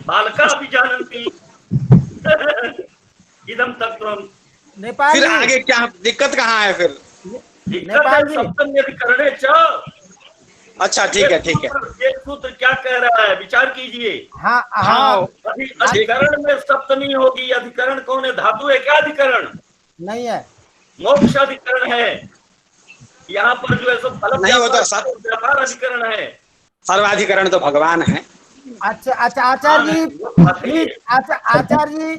बालका भी जानन्ति इदम तत्त्वम्। फिर आगे क्या दिक्कत कहाँ है फिर? दिक्कत है सप्तम अधिकरणे च। अच्छा ठीक है ठीक है। ये सूत्र क्या कह रहा है, विचार कीजिए। हाँ हाँ अधिकरण में सप्तमी होगी। अधिकरण कौन है? धातु है क्या? अधिकरण नहीं है, मोक्ष अधिकरण है। यहाँ पर जो है सो फल नहीं वो तो व्यापार अधिकरण है। सर्वाधिकरण तो भगवान है। अच्छा अच्छा आचार्य जी प्लीज, अच्छा आचार्य जी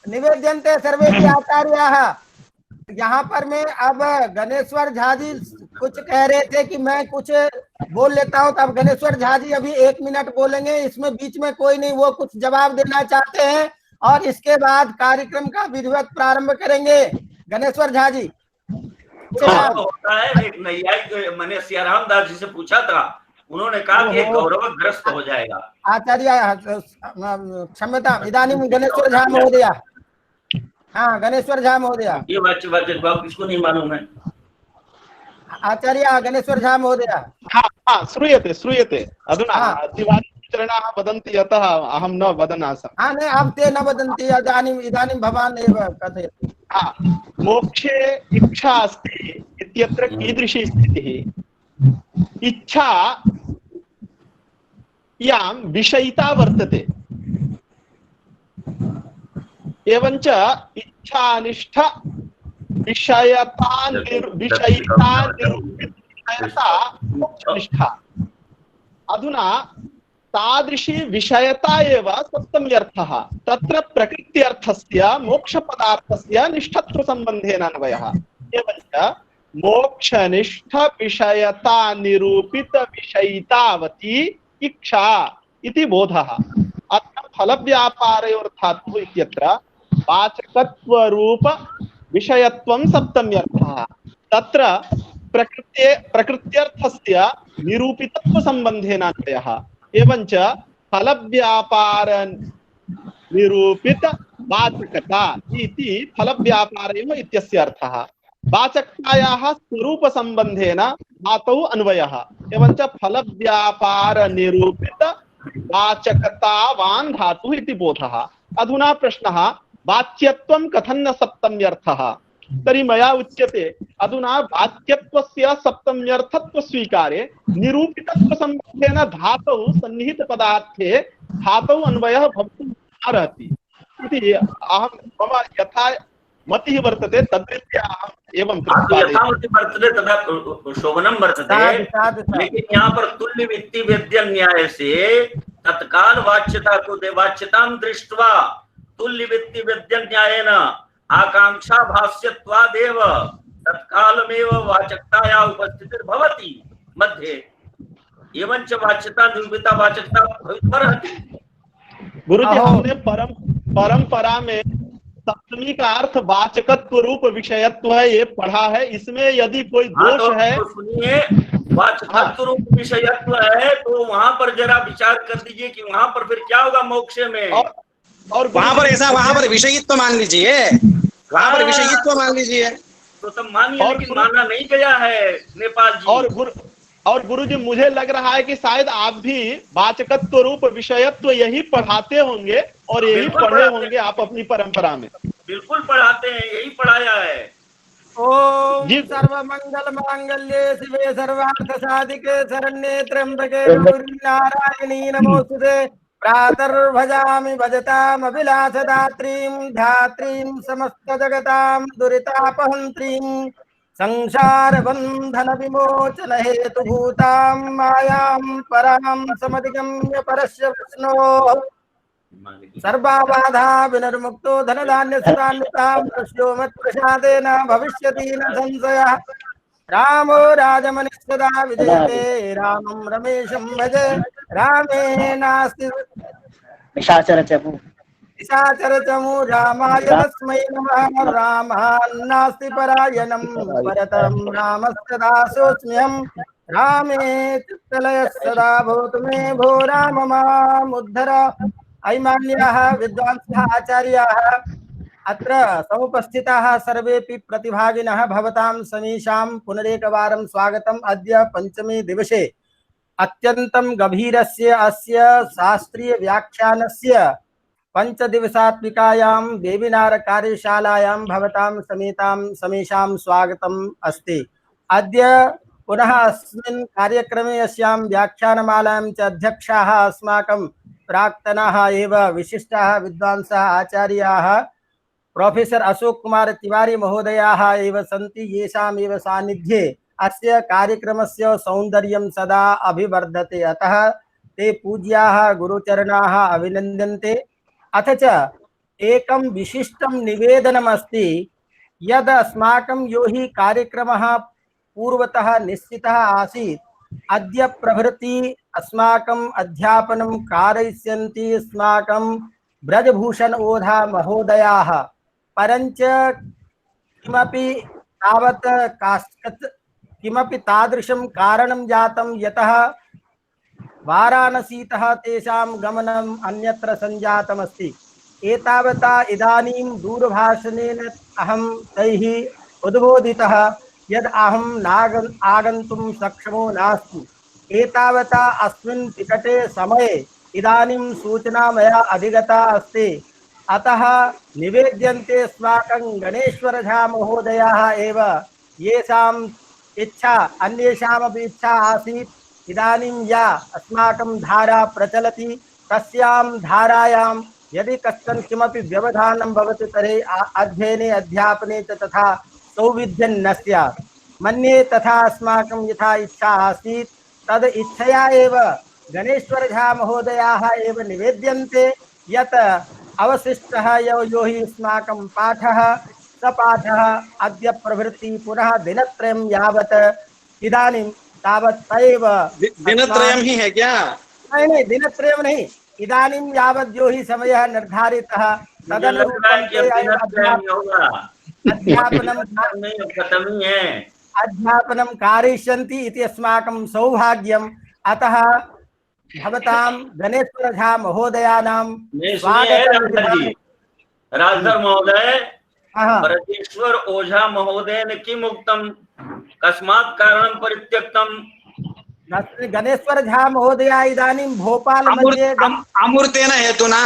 निवेद्यन्ते सर्वे आचार्याः। यहाँ पर मैं अब गणेश्वर झा जी कुछ कह रहे थे कि मैं कुछ बोल लेता हूँ, तो अब गणेश्वर झा जी अभी 1 मिनट बोलेंगे, इसमें बीच में कोई नहीं, वो कुछ जवाब देना चाहते हैं और इसके बाद कार्यक्रम का विधिवत प्रारंभ करेंगे। गणेश्वर झा जी होता है। एक नैयायिक मैंने सियाराम दास जी से पूछा था, उन्होंने कहा कि गौरवग्रस्त हो जाएगा। आचार्य क्षम्यतां, इदानीं गणेश्वर झा महोदय। हाँ गणेश्वर झा महोदय, ये वाच्य किसको नहीं मालूम है। आचार्य गणेश्वर झा महोदय। हाँ श्रूयते श्रूयते। अधुना तिवारीचरणाः वदन्ति यतः अहं न वदन् आसम्। हाँ नहीं, अब ते न वदन्ति, इदानीं भवान् एव कथयतु। मोक्षे इच्छा अस्ति इत्यत्र कीदृशी स्थितिः? इच्छा यां विषयिता वर्तते, एवञ्च इच्छानिष्ठ विषयता मोक्षनिष्ठा। अधुना तादृशी विषयता एव सप्तम्यर्थः। तत्र प्रकृत्यर्थस्य मोक्षपदार्थस्य निष्ठत्व सम्बन्धेन अन्वयः। एवञ्च मोक्षनिष्ठ विषयता निरूपित विषयितावती इच्छा इति बोधः। अत्र फलव्यापारयोर्थात्व इत्यत्र वाचकत्वरूप विषयत्वं सप्तम्यर्थः। तत्र प्रकृत्यर्थस्य निरूपितत्व सम्बन्धेन अन्वयः। एवञ्च फलव्यापार निरूपित वाचकता इति फलव्यापारयोः इत्यस्य अर्थः। वाचकतायाः स्वरूप सम्बन्धेन धातौ अन्वयः। एवञ्च फलव्यापार निरूपित वाचकतावान् धातुः इति बोधः। अधुना प्रश्नः, वाच्यत्वं कथं न सप्तम्यर्थः? तर्हि मया उच्यते, अधुना वाच्यत्वस्य सप्तम्यर्थत्व स्वीकारे निरूपितत्व सम्बन्धेन धातौ सन्निहित पदार्थे धातौ अन्वयः भवितुम् अर्हति इति अहं मम यथा मतिः वर्तते तद्रीत्या अहम् एवं वर्तते, तदा शोभनं वर्तते। लेकिन यहाँ पर तुल्य वित्ति वेद्य न्याय से तत्काल वाच्यता को वाच्यतां दृष्ट्वा तुल्य वित्ति वेद्य न्यायेन आकांक्षा भाष्यत्वादेव तत्कालमेव वाचकताया उपस्थितिर्भवति मध्ये। एवञ्च वाच्यता निरूपिता वाचकता भवितुमर्हति। गुरुजी हमने परंपरा में सप्तमी का अर्थ वाचकत्व रूप विषयत्व है, ये पढ़ा है। इसमें यदि कोई दोष है, सुनिए, वाचकत्व रूप विषयत्व है तो वहां पर जरा विचार कर दीजिए कि वहां पर फिर क्या होगा मोक्ष में। और वहां पर ऐसा, वहां पर विषयित्व मान लीजिए, वहां पर विषयित्व मान लीजिए तो तब मानिए, लेकिन माना नहीं गया है नेपाल जी। और गुरुजी मुझे लग रहा है कि शायद आप भी वाचकत्व रूप विषयत्व यही पढ़ाते होंगे और यही पढ़े होंगे आप अपनी परंपरा में। बिल्कुल पढ़ाते हैं, यही पढ़ाया है। ओम सर्वमंगल मांगल्ये शिवे सर्वार्थ साधिके शरण्ये त्र्यंबके गौरी नारायणी नमोस्तुते। प्रातर्भजामि भजताम् अभिलाषदात्रीं धात्रीं समस्त जगतां दुरितापहन्त्रीं संसार बंधन विमोचन हेतु भूतां मायां परां समधिगम्य परस्य विष्णोः सर्वाबाधा विनिर्मुक्तो धनधान्य सुरान्वितां पश्यो मत्प्रसादेन भविष्यति न संशयः। रामो राजमनिः सदा विजयते रामं रमेशं भजे रामे नास्ति निशाचरचमु रामाय तस्मै नमः। रामान्नास्ति परायणं परतं रामस्य दासोऽस्म्यहं। रामे चित्तलयः सदा भवतु मे भो राम मामुद्धर। अयमान्याः विद्वांसः आचार्याः अत्र समुपस्थिताः सर्वेपि प्रतिभागिनः भवतां समीशां पुनरेकवारं स्वागतम्। अद्य पंचमी दिवसे अत्यन्तं गभीरस्य अस्य शास्त्रीय व्याख्यानस्य पंचदिवसात्मिकायां वेबिनार कार्यशालायां भवतां समेषां स्वागतम् अस्ति। अद्य पुनः अस्मिन् कार्यक्रमे अस्यां व्याख्यानमालां च अध्यक्षाः अस्माकं प्राक्तनाः एव विशिष्टाः विद्वांसः आचार्याः प्रोफेसर अशोक कुमार तिवारी महोदयाः एव सन्ति, येषामेव सान्निध्ये अस्य कार्यक्रमस्य सौन्दर्यं सदा अभिवर्धते। अतः ते पूज्याः गुरुचरणाः अभिनन्द्यन्ते। अथ च एकं विशिष्टं निवेदनमस्ति यद् अस्माकं यो हि कार्यक्रमः पूर्वतः निश्चितः आसीत्, अद्य प्रभृति अस्माकम् अध्यापनं कारयिष्यन्ति अस्माकं ब्रजभूषण ओझा महोदयाः। परञ्च किमपि तावत् किमपि तादृशं कारणं जातं यतः वाराणसीतः तेषां गमनम् अन्यत्र सञ्जातमस्ति। एतावता इदानीं दूरभाषणेन अहं तैः उद्बोधितः यद् अहं आगन्तुं सक्षमो नास्मि। एतावता अस्मिन् विकटे समये इदानीं सूचना मया अधिगता अस्ति। अतः निवेद्यन्ते अस्माकं गणेश्वर झा महोदयाः एव, येषाम् इच्छा अन्येषामपि इच्छा आसीत् इदानीं या अस्माकं धारा प्रचलति तस्यां धारायां यदि कश्चन किमपि व्यवधानं भवति तर्हि अध्ययने अध्यापने च तथा सौविध्यं न स्यात्। मन्ये तथा अस्माकं यथा इच्छा आसीत् तद् इच्छया एव गणेश्वर झा महोदयाः एव निवेद्यन्ते यत् अवशिष्टः यो हि अस्माकं पाठः स पाठः अद्य प्रभृति पुनः दिनत्रयं यावत् इदानीं तावत् तैव दिनत्रयं ही है क्या? नहीं, दिनत्रयं नहीं, इदानीं यावत् जो ही समयः निर्धारितः तदनुरूपं अध्यापनं कारयिष्यन्ति इति अस्माकं सौभाग्यम्। अतः भवतां गणेश्वर झा महोदयानां स्वागतं। राजधर महोदय, ब्रजेश्वर ओझा महोदयेन किम् उक्तं? कस्मात् कारणं परित्यक्तं? गणेश्वर झा महोदय इदानीं भोपाल मध्ये अमूर्तेन हेतुना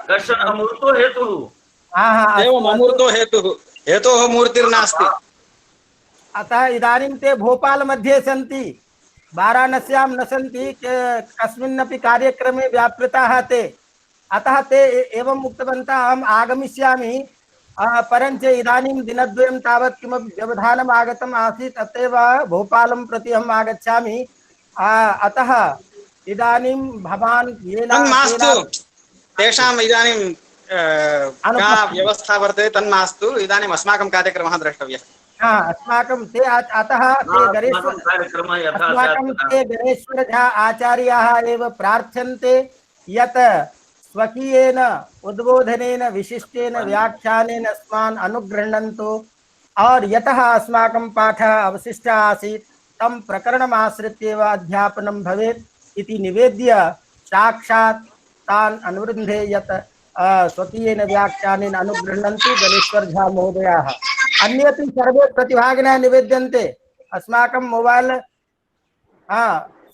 कश्चन अमूर्तो हेतुः एवम् अमूर्तो हेतुः हेतोः मूर्तिर्नास्ति। अतः इदानीं ते भोपाल मध्ये सन्ति, वाराणस्यां न सन्ति, कस्मिन्नपि कार्यक्रमे व्यापृताः ते। अतः ते एवम् उक्तवन्तः अहम् आगमिष्यामि, परञ्च इदानीं दिनद्वयं तावत् किमपि व्यवधानम् आगतम् आसीत्, अतएव भोपालं प्रति अहम् आगच्छामि। अतः इदानीं भवान् येन तेषाम् इदानीं का व्यवस्था वर्तते तन्मास्तु, इदानीम् अस्माकं कार्यक्रमः द्रष्टव्यः। अस्माकं ते अतः ते गणेश्वर झा आचार्याः एव प्रार्थ्यन्ते यत् स्वकीयेन उद्बोधनेन विशिष्टेन व्याख्यानेन अस्मान् अनुगृह्णन्तु और यतः अस्माकं पाठः अवशिष्टः आसीत् तं प्रकरणम् आश्रित्य एव अध्यापनं भवेत् इति निवेद्य साक्षात् तान् अनुवृन्धे यत् स्वकीयेन व्याख्यानेन अनुगृह्णन्तु गणेश्वर झा महोदयाः। अन्येपि सर्वे प्रतिभागिनः निवेद्यन्ते अस्माकं मोबाइल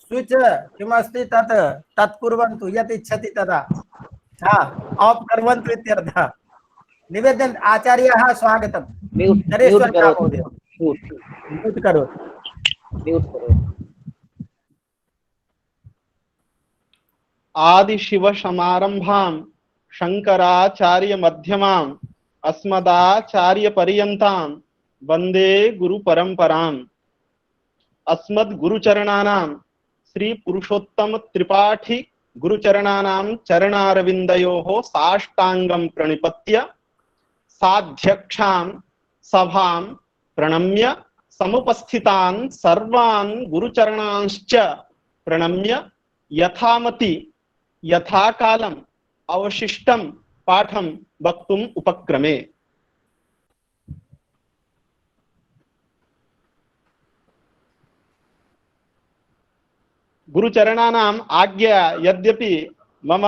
स्विच किमस्ति तत् कुर्वन्तु, यत् इच्छति तदा ऑफ कुर्वन्तु इत्यर्थः। निवेदन आचार्याः स्वागतं। नरेश्वर महोदय म्यूट करोतु। आदिशिव समारंभां शंकराचार्य मध्यमाम् अस्मदाचार्य पर्यन्तां वंदे गुरु परंपराम्। अस्मद् गुरुचरणानां श्री पुरुषोत्तम त्रिपाठी गुरुचरणानां चरणारविन्दयोः साष्टांगं प्रणिपत्य साध्यक्षां सभां प्रणम्य समुपस्थितान् सर्वान् गुरुचरणांश्च प्रणम्य यथामति यथाकालम् अवशिष्टं पाठं वक्तुम् उपक्रमे। गुरुचरणानाम् आज्ञा यद्यपि मम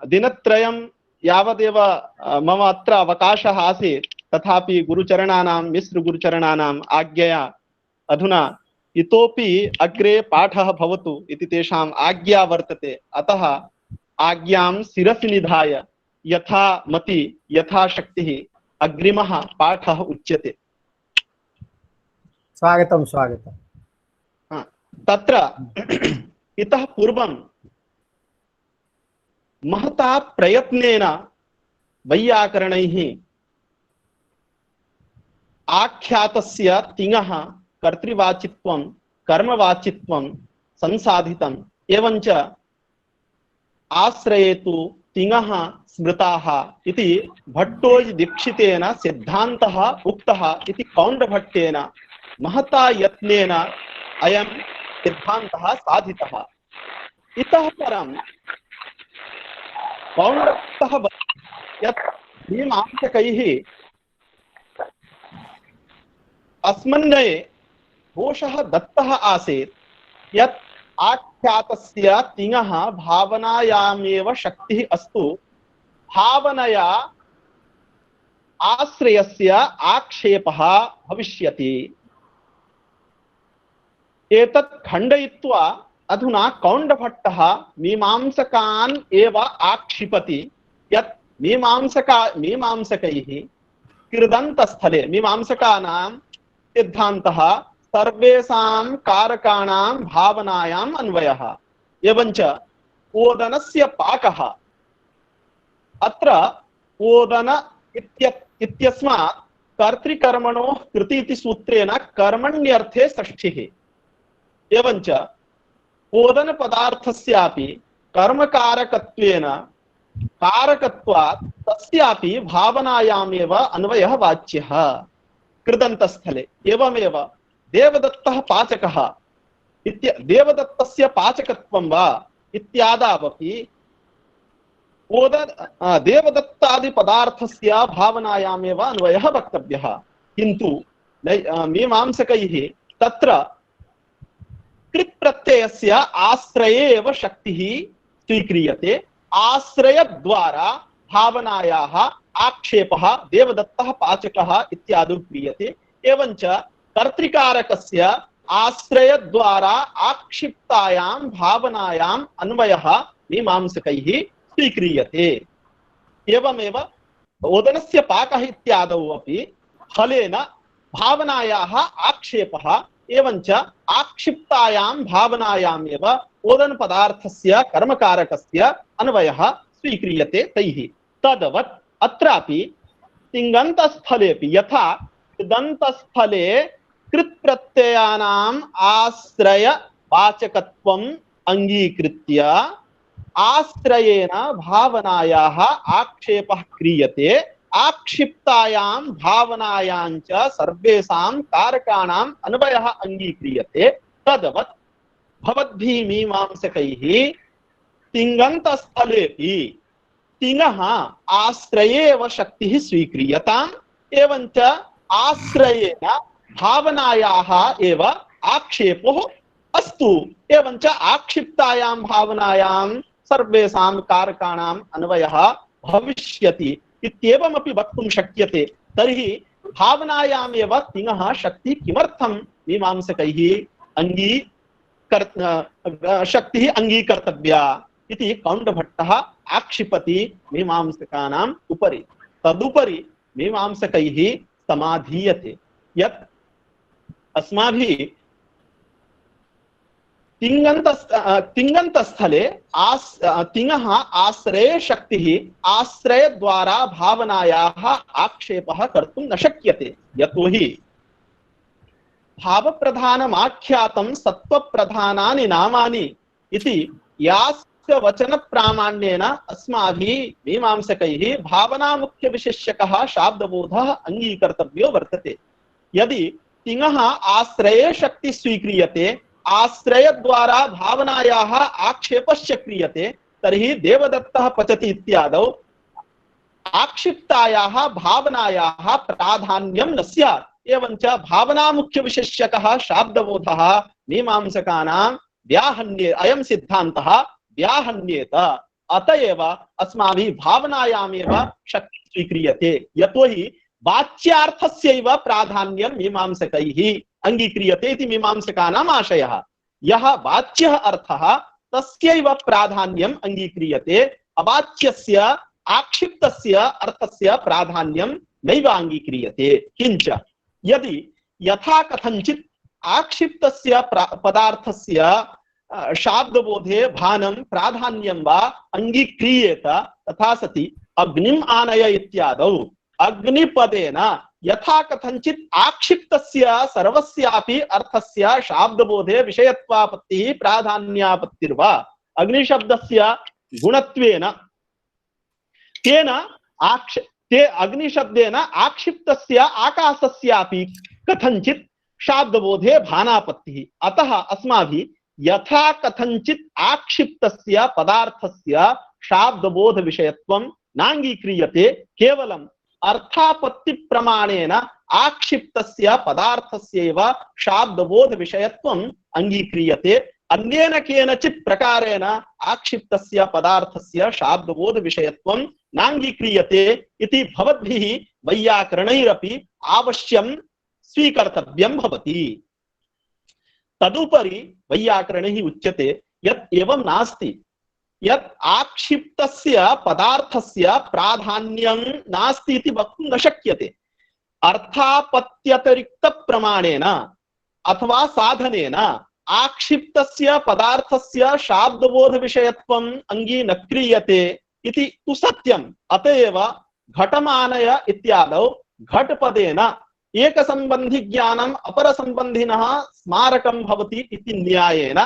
दिनत्रयं यावदेव मम अत्र अवकाशः आसीत्, तथापि गुरुचरणानां मिश्र गुरुचरणानाम् आज्ञया अधुना इतोपि अग्रे पाठः भवतु इति तेषाम् आज्ञा वर्तते, अतः आज्ञां शिरसि निधाय यथा मति यथा शक्तिः अग्रिमः पाठः उच्यते। स्वागतं स्वागतं। तत्र इतः पूर्वं महता प्रयत्नेन वैयाकरणैः आख्यातस्य तिङः कर्तृवाचित्वं कर्मवाचित्वं संसाधितम्, एवञ्च आश्रये तु तिङः स्मृताः इति भट्टोजीदीक्षितेन सिद्धान्तः उक्तः इति कौण्डभट्टेन महता यत्नेन अयं सिद्धान्तः साधितः। इतः परं कौण्डभट्टः यत् मीमांसकैः अस्मन्वये दोषः दत्तः आसीत् यत् आख्यातस्य तिङः भावनायामेव शक्तिः अस्तु, भावनया आश्रयस्य आक्षेपः भविष्यति। एतत् खण्डयित्वा अधुना कौण्डभट्टः मीमांसकान् एव आक्षिपति यत् मीमांसकैः कृदन्तस्थले मीमांसकानां सिद्धान्तः सर्वेषां कारकाणां भावनायाम् अन्वयः, एवञ्च ओदनस्य पाकः। अत्र ओदन इत्यस्मात् कर्तृकर्मणोः कृति इति सूत्रेण कर्मण्यर्थे षष्ठिः, एवञ्च ओदन पदार्थस्यापि कर्मकारकत्वेन कारकत्वात् तस्यापि भावनायामेव अन्वयः वाच्यः कृदन्तस्थले। एवमेव देवदत्तः पाचकः देवदत्तस्य पाचकत्वं वा इत्यादावपि देवदत्तादि पदार्थस्य भावनायामेव अन्वयः वक्तव्यः। किन्तु मीमांसकैः तत्र कृत् प्रत्ययस्य आश्रये एव शक्तिः स्वीक्रियते, आश्रयद्वारा भावनायाः आक्षेपः देवदत्तः पाचकः इत्यादि क्रियते, एवञ्च कर्तृकारकस्य आश्रयद्वारा आक्षिप्तायां भावनायाम् अन्वयः मीमांसकैः स्वीक्रियते। एवमेव ओदनस्य पाकः इत्यादौ अपि फलेन भावनायाः आक्षेपः एवञ्च आक्षिप्तायां भावनायामेव ओदन पदार्थस्य कर्मकारकस्य अन्वयः स्वीक्रियते तैः। तद्वत् अत्रापि तिङन्तस्थलेपि यथा कृदन्तस्थले कृत्प्रत्ययानाम् आश्रयवाचकत्वम् अंगीकृत्य आश्रयेण भावनायाः आक्षेपः क्रियते, आक्षिप्तायां भावनायां च सर्वेषां कारकाणाम् अन्वयः अंगीक्रियते। तद्वत् भवद्भिः मीमांसकैः तिङन्तस्थलेपि तिङः आश्रये एव शक्तिः स्वीक्रियताम्, एवञ्च आश्रयेण भावनायाः एव आक्षेपो अस्तु, एवञ्च आक्षिप्तायां भावनायां सर्वेषां कारकाणाम् अन्वयः भविष्यति इत्येवमपि वक्तुं शक्यते। तर्हि भावनायामेव तिङः शक्ति किमर्थं मीमांसकैः शक्तिः अंगीकर्तव्या इति कौण्डभट्टः आक्षिपति मीमांसकानाम् उपरि। तदुपरि मीमांसकैः समाधीयते यत् अस्माभिः तिङन्तस्थले तिङः आश्रये शक्तिः आश्रयद्वारा भावनायाः आक्षेपः कर्तुं न शक्यते, यतोहि भावप्रधानमाख्यातं सत्त्वप्रधानानि नामानि इति यास्य वचन प्रामाण्येन अस्माभिः मीमांसकैः भावनामुख्यविशेष्यकः शाब्दबोधः अंगीकर्तव्यो वर्तते। यदि तिङः आश्रये शक्ति स्वीक्रियते, आश्रयद्वारा भावनायाः आक्षेपश्च क्रियते, तर्हि देवदत्तः पचति इत्यादौ आक्षिप्तायाः भावनायाः प्राधान्यं न स्यात्, एवञ्च भावनामुख्यविशेष्यकः शाब्दबोधः मीमांसकानां व्याहन्ये अयं सिद्धान्तः व्याहन्येत। अतएव अस्माभिः भावनायामेव शक्ति स्वीक्रियते, यतोहि वाच्यार्थस्यैव प्राधान्यं मीमांसकैः अंगीक्रियते इति मीमांसकानाम् आशयः। यः वाच्यः अर्थः तस्यैव प्राधान्यम् अंगीक्रियते, अवाच्यस्य आक्षिप्तस्य अर्थस्य प्राधान्यं नैव अंगीक्रियते। किंच यदि यथा कथंचित् आक्षिप्तस्य पदार्थस्य शाब्दबोधे भानं प्राधान्यं वा अंगीक्रियेत, तथा सति अग्निम् आनय इत्यादौ अग्निपदेन यथा कथंचित् आक्षिप्तस्य सर्वस्यापि अर्थस्य शाब्दबोधे विषयत्वापत्तिः प्राधान्यापत्तिर्वा अग्निशब्दस्य गुणत्वेन तेन ते अग्निशब्देन आक्षिप्तस्य आकाशस्यापि कथंचित् शाब्दबोधे भानापत्तिः। अतः अस्माभिः यथा कथंचित् आक्षिप्तस्य पदार्थस्य शाब्दबोध विषयत्वं नांगीक्रियते, केवलम् अर्थापत्ति प्रमाणेन आक्षिप्तस्य पदार्थस्यैव शाब्दबोध विषयत्वं अंगीक्रियते। अन्येन केनचित् प्रकारेण आक्षिप्तस्य पदार्थस्य शाब्दबोध विषयत्वं नांगीक्रियते इति भवद्भिः वैयाकरणैरपि अवश्यं स्वीकर्तव्यं भवति। तदुपरि वैयाकरणैः उच्यते यत् एवं नास्ति, यत् आक्षिप्तस्य पदार्थस्य प्राधान्यं नास्ति इति वक्तुं न शक्यते। अर्थापत्यतिरिक्त प्रमाणेन अथवा साधनेन आक्षिप्तस्य पदार्थस्य शाब्दबोध विषयत्वं अंगी न क्रियते इति तु सत्यम्। अतएव घटमानय इत्यादौ घटपदेन एक संबंधी ज्ञानम् अपर संबंधिनः स्मारकं भवति इति न्यायेन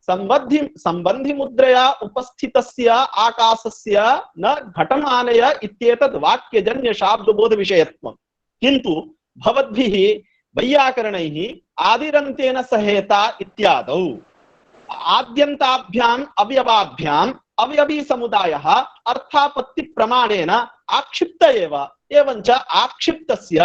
संबंधी मुद्रया उपस्थितस्य आकाशस्य न घटमानय इत्येतद् वाक्यजन्य शाब्दबोध विषयत्वम्। किन्तु भवद्भिः वैयाकरणैः आदिरन्तेन सहेता इत्यादौ आद्यन्ताभ्याम् अवयवाभ्याम् अवयवी समुदायः अर्थापत्ति प्रमाणेन आक्षिप्त एव, एवञ्च आक्षिप्तस्य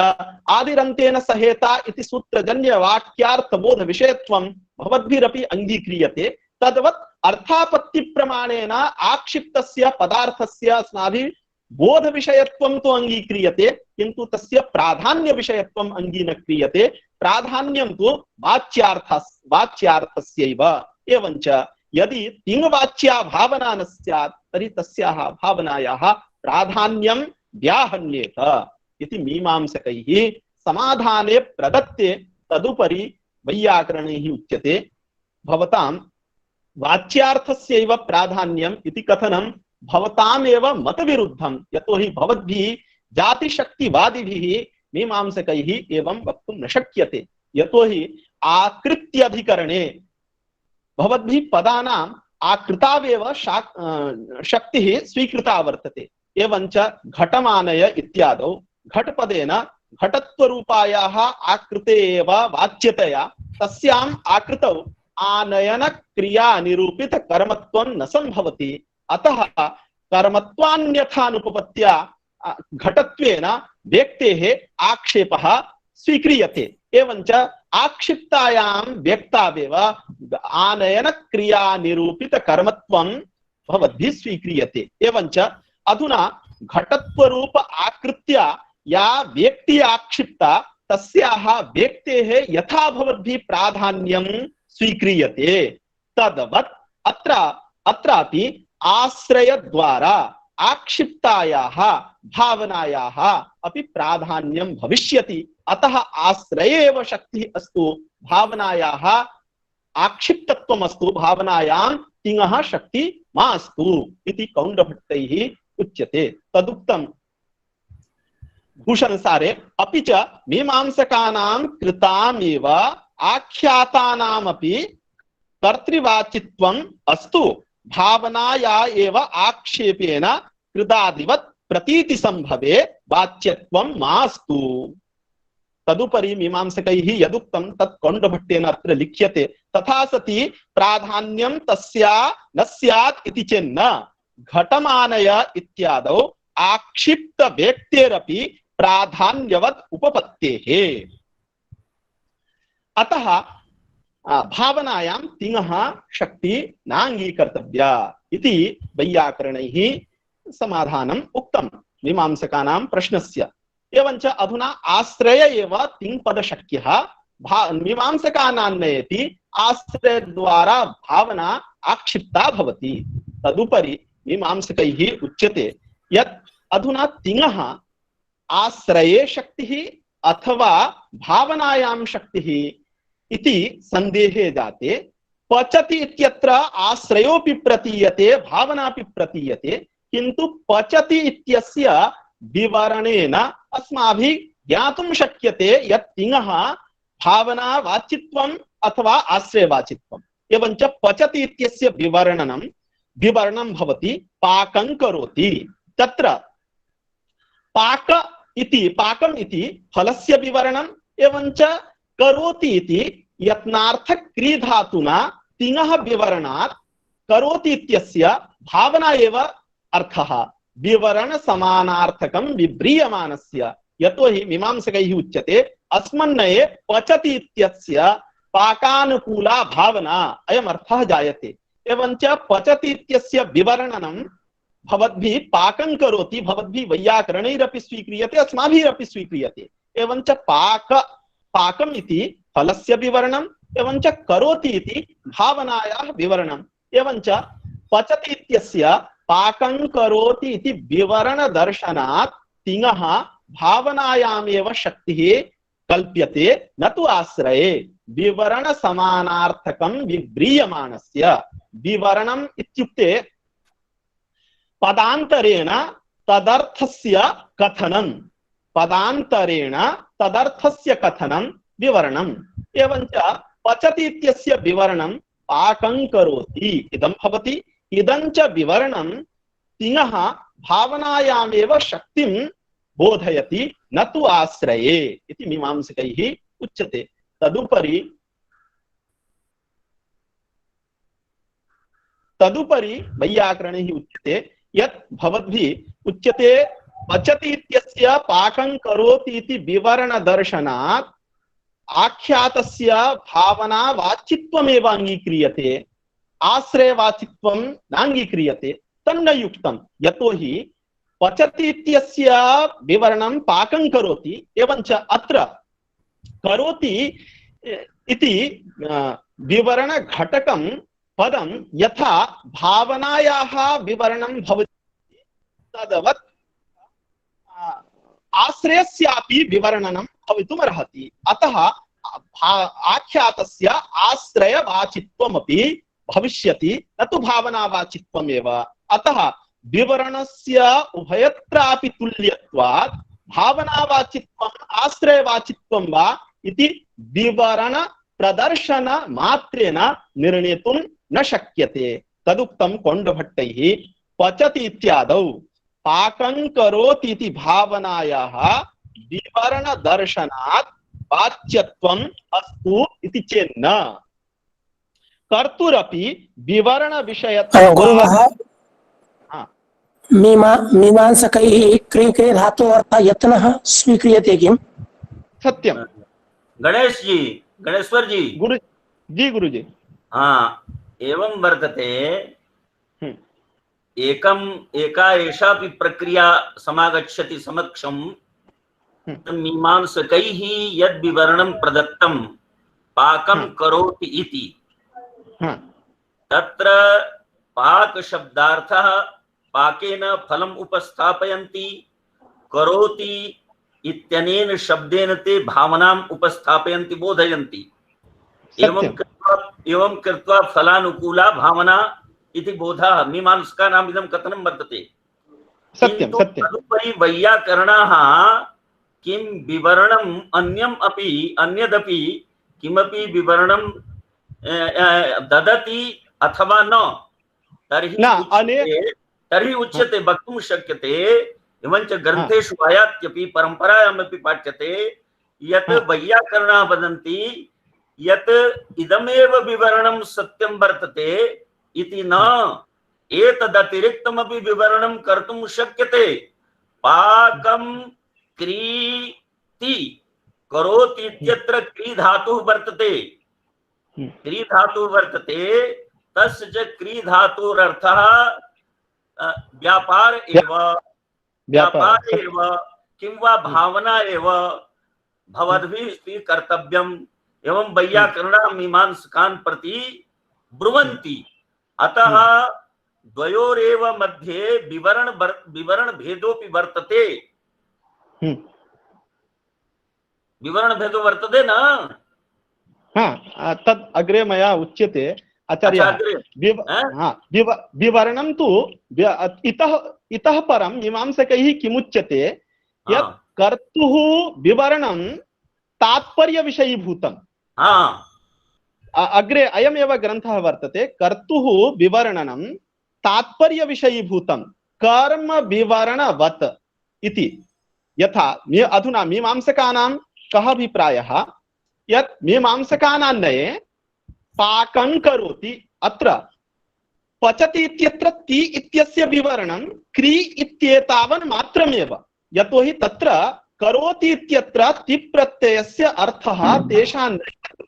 आदिरन्तेन सहेता इति सूत्रजन्य वाक्यार्थबोध विषयत्वं भवद्भिरपि अंगीक्रियते। तद्वत् अर्थापत्ति प्रमाणेन आक्षिप्तस्य पदार्थस्य अस्माभिः बोध विषयत्वं तु अंगीक्रियते, किन्तु तस्य प्राधान्य विषयत्वं अंगी न क्रियते। प्राधान्यं तु वाच्यार्थस्यैव। एवञ्च यदि तिङ्वाच्या भावना न स्यात् तर्हि तस्याः भावनायाः प्राधान्यं व्याहन्येत इति मीमांसकैः समाधाने प्रदत्ते। तदुपरि वैयाकरणैः उच्यते भवतां वाच्यार्थस्यैव प्राधान्यम् इति कथनं भवतामेव मतविरुद्धं, यतोहि भवद्भिः जातिशक्तिवादिभिः मीमांसकैः एवं वक्तुं न शक्यते। यतोहि आकृत्यधिकरणे भवद्भिः पदानाम् आकृतावेव शक्तिः स्वीकृता वर्तते। एवञ्च घटमानय इत्यादौ घटपदेन घटत्वरूपायाः आकृते एव वाच्यतया तस्याम् आकृतौ आनयन क्रिया निरूपित कर्मत्वं न संभवति। अतः कर्मत्वान्यथानुपपत्त्या घटत्वेन व्यक्तेः आक्षेपः स्वीक्रियते। एवञ्च आक्षिप्तायां व्यक्तावेव आनयन क्रिया निरूपित कर्मत्वं भवद्भिः स्वीक्रियते। एवञ्च अधुना घटत्वरूप आकृत्या या व्यक्ति आक्षिप्ता तस्याः व्यक्तेः यथा भवद्भिः प्राधान्यं स्वीक्रियते, तद्वत् अत्रापि आश्रयद्वारा आक्षिप्तायाः भावनायाः अपि प्राधान्यं भविष्यति। अतः आश्रये एव शक्तिः अस्तु, भावनायाः आक्षिप्तत्वमस्तु, भावनायां तिङः शक्ति मास्तु इति कौण्डभट्टैः उच्यते। तदुक्तं भूषणसारे। अपि च मीमांसकानां कृतामेव आख्यातानामपि कर्तृवाचित्वम् अस्तु, भावनाया एव आक्षेपेण कृतादिवत् प्रतीति संभवे वाच्यत्वं मास्तु। तदुपरि मीमांसकैः यदुक्तं तत् कौण्डभट्टेन अत्र लिख्यते। तथा सति प्राधान्यं तस्या न स्यात् इति चेन्न घटमानय इत्यादौ आक्षिप्त व्यक्तेरपि प्राधान्यवत् उपपत्तेः। अतः भावनायां तिङः शक्ति नाङ्गीकर्तव्या इति वैयाकरणैः समाधानम् उक्तं मीमांसकानां प्रश्नस्य। एवञ्च अधुना आश्रय एव तिङ्पदशक्यः मीमांसकानां नयति आश्रय द्वारा भावना आक्षिप्ता भवति। तदुपरि मीमांसकैः उच्यते यत् अधुना तिङः आश्रये शक्तिः अथवा भावनायां शक्तिः इति संदेहे जाते। पचति इत्यत्र आश्रयोऽपि प्रतीयते भावनापि प्रतीयते, किन्तु पचति इत्यस्य विवरणेन अस्माभिः ज्ञातुं शक्यते यत् तिङः भावनावाचित्वम् अथवा आश्रयवाचित्वम्। एवञ्च पचति इत्यस्य विवरणं भवति पाकं करोति। तत्र पाकम् इति फलस्य विवरणम्, एवञ्च करोति इति यत्नार्थक क्री धातुना तिङः विवरणात् करोति इत्यस्य भावना एव अर्थः। विवरण समानार्थकं विव्रियमानस्य। यतोहि मीमांसकैः उच्यते अस्मन्नये पचति इत्यस्य पाकानुकूला भावना अयम् अर्थः जायते। एवञ्च पचति इत्यस्य विवरणं भवद्भिः पाकं करोति भवद्भिः वैयाकरणैरपि स्वीक्रियते, अस्माभिरपि स्वीक्रियते। एवञ्च पाकम् इति फलस्य विवरणम्, एवञ्च करोति इति भावनायाः विवरणम्। एवञ्च पचति इत्यस्य पाकं करोति इति विवरण दर्शनात् तिङः भावनायामेव शक्तिः कल्प्यते न तु आश्रये। विवरण समानार्थकं विव्रियमाणस्य। विवरणम् इत्युक्ते पदान्तरेण तदर्थस्य कथनं, पदान्तरेण तदर्थस्य कथनं विवरणम्। एवञ्च पचति इत्यस्य विवरणं पाकं करोति इदं भवति। इदञ्च विवरणं तिङः भावनायामेव शक्तिं बोधयति न तु आश्रये इति मीमांसकैः उच्यते। तदुपरि वैयाकरणैः उच्यते यत् भवद्भिः उच्यते पचति इत्यस्य पाकं करोति इति विवरण दर्शनात् आख्यातस्य भावना वाचित्वमेव अंगीक्रियते, आश्रयवाचित्वं नांगीक्रियते। तन्न युक्तं। यतोहि पचति इत्यस्य विवरणं पाकं करोति, एवञ्च अत्र करोति इति विवरण घटकं पदं यथा भावनायाः विवरणं भवति तदवत् आश्रयस्यापि विवरणं भवितुमर्हति। अतः आख्यातस्य आश्रयवाचित्वमपि भविष्यति न तु भावनावाचित्वमेव। अतः विवरणस्य उभयत्रापि तुल्यत्वात् भावनावाचित्वम् आश्रयवाचित्वं वा इति विवरण प्रदर्शन मात्रेण निर्णेतुं न शक्यते। तदुक्तं कोण्डभट्टैः पचति इत्यादौ पाकं करोति इति भावनायाः विवरण दर्शनात् वाच्यत्वम् अस्तु इति चेन्न कर्तुरपि विवरण विषयत्वं। गुरुवः मीमांसकैः क्रिके धातु अर्थ यत्नः स्वीक्रियते किम्? सत्यं। गणेश जी, गणेश्वर जी, गुरुजी। हाँ, एवं वर्तते। एका एषापि प्रक्रिया समागच्छति समक्षं मीमांसकैः यद् विवरणं प्रदत्तं पाकं करोति इति, तत्र पाक शब्दार्थः पाकेन फलम् उपस्थापयन्ति, करोति इत्यनेन शब्देन ते भावनाम् उपस्थापयन्ति, बोधयन्ति। एवं कृत्वा फलानुकूला भावना इति बोधः मीमांसकानाम् इदं कथनं वर्तते। सत्यं सत्यं। तदुपरि वैयाकरणाः किं विवरणम् अन्यदपि किमपि विवरणं ददति अथवा न, तर्हि उच्यते, वक्तुं शक्यते। एवञ्च ग्रन्थेषु आयात्यपि परम्परायामपि पाठ्यते यत् वैयाकरणाः वदन्ति यत् इदमेव विवरणं सत्यं वर्तते इति न, एतदतिरिक्तमपि विवरणं कर्तुं शक्यते। पाकं क्रीति करोति इत्यत्र क्री धातुः वर्तते, क्री धातुः वर्तते। तस्य च क्री धातुरर्थः व्यापार एव किं वा भावना एव भवद्भिः स्वीकर्तव्यम् एवं वैयाकरणा मीमांसकान् प्रति ब्रुवन्ति। अतः द्वयोरेव मध्ये विवरण भेदोऽपि वर्तते। विवरण भेदो वर्तते न? हाँ, तद अग्रे मया उच्यते आचार्य। विवरणं तु इतः परं मीमांसकैः किमुच्यते यत् कर्तुः विवरणं तात्पर्यविषयीभूतम्। अग्रे अयमेव ग्रन्थः वर्तते, कर्तुः विवरणं तात्पर्यविषयीभूतं कर्म विवरणवत् इति। यथा अधुना मीमांसकानां कः अभिप्रायः यत् मीमांसकानान्वये पाकं करोति, अत्र पचति इत्यत्र ति इत्यस्य विवरणं क्री इत्येतावन् मात्रमेव, यतोहि तत्र करोति इत्यत्र ति प्रत्ययस्य अर्थः तेषां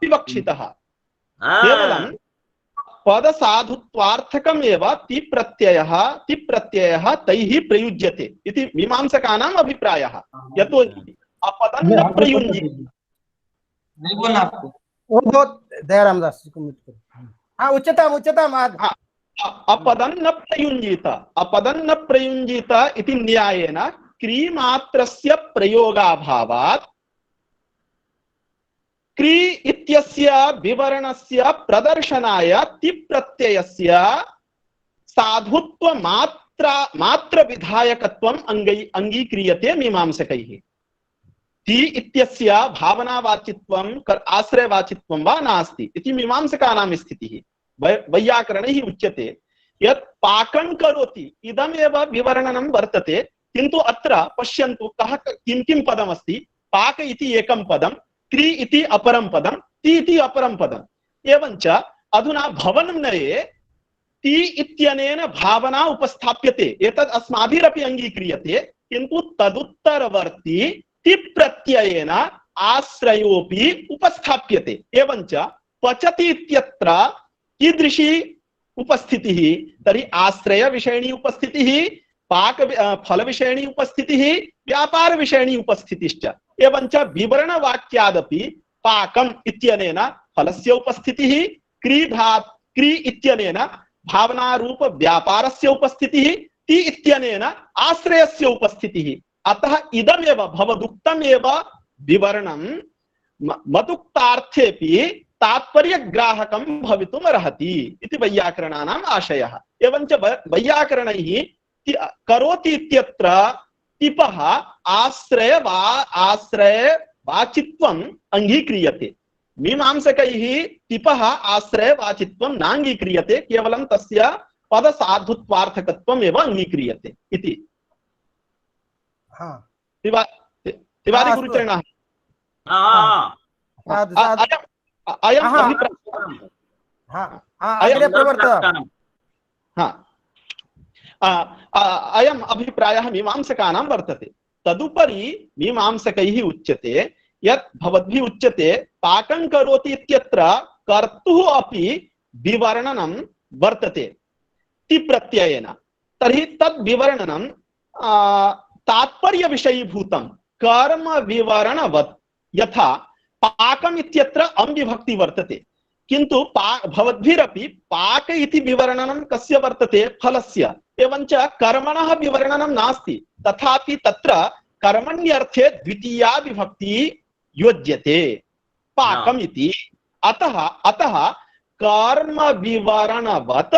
विवक्षितः। केवलं पदसाधुत्वार्थकमेव ति प्रत्ययः तैः प्रयुज्यते इति मीमांसकानाम् अभिप्रायः। यतोहि अपदं न प्रयुञ्जीत। नहीं बोलना आपको। वो बहुत दयाराम दास जी को म्यूट करो। हाँ, उच्चतम अपदं न प्रयुञ्जीत इति न्यायेन क्रीमात्रस्य प्रयोगाभावात् क्री इत्यस्य विवरणस्य प्रदर्शनाय ति प्रत्ययस्य साधुत्व मात्र विधायकत्वम् अंगीक्रियते मीमांसकैः। ति इत्यस्य भावनावाचित्वं आश्रयवाचित्वं वा नास्ति इति मीमांसकानां स्थितिः। वैयाकरणैः उच्यते यत् पाकं करोति इदमेव विवरणं वर्तते, किन्तु अत्र पश्यन्तु कः किं पदमस्ति। पाक इति एकं पदं, क्री इति अपरं पदं, ति इति अपरं पदम्। एवञ्च अधुना भवनमये ति इत्यनेन भावना उपस्थाप्यते, एतद् अस्माभिरपि अंगीक्रियते, किन्तु तदुत्तरवर्ती ति प्रत्ययेन आश्रयोऽपि उपस्थाप्यते। एवञ्च पचति इत्यत्र कीदृशी उपस्थितिः? तर्हि आश्रय विषयिणी उपस्थितिः, पाक फल विषयिणी उपस्थितिः, व्यापार विषयिणी उपस्थितिश्च। एवञ्च विवरणवाक्यादपि पाकम् इत्यनेन फलस्य उपस्थितिः, क्री इत्यनेन भावनारूप व्यापारस्य उपस्थितिः, ति इत्यनेन आश्रयस्य उपस्थितिः। अतः इदमेव भवदुक्तमेव विवरणं मदुक्तार्थेऽपि तात्पर्यग्राहकं भवितुम् अर्हति इति वैयाकरणानाम् आशयः। एवञ्च वैयाकरणैः करोति इत्यत्र टिपः आश्रयवाचित्वम् अंगीक्रियते। मीमांसकैः टिपः आश्रयवाचित्वं नाङ्गीक्रियते, केवलं तस्य पदसाधुत्वार्थकत्वम् एव अंगीक्रियते इति। तिवारी गुरुचरणः अयम् अयम् अभिप्रायः मीमांसकानां वर्तते। तदुपरि मीमांसकैः उच्यते यत् भवद्भिः उच्यते पाकं करोति इत्यत्र कर्तुः अपि विवरणनं वर्तते ति प्रत्ययेन। तर्हि तद् विवरणनं तात्पर्यविषयीभूतं कर्म विवरणवत्। यथा पाकम् इत्यत्र अम् विभक्ति वर्तते, किन्तु भवद्भिरपि पाक इति विवरणनं कस्य वर्तते? फलस्य। एवञ्च कर्मणः विवरणनं नास्ति, तथापि तत्र कर्मण्यर्थे द्वितीया विभक्ति योज्यते पाकम् इति। अतः कर्म विवरणवत्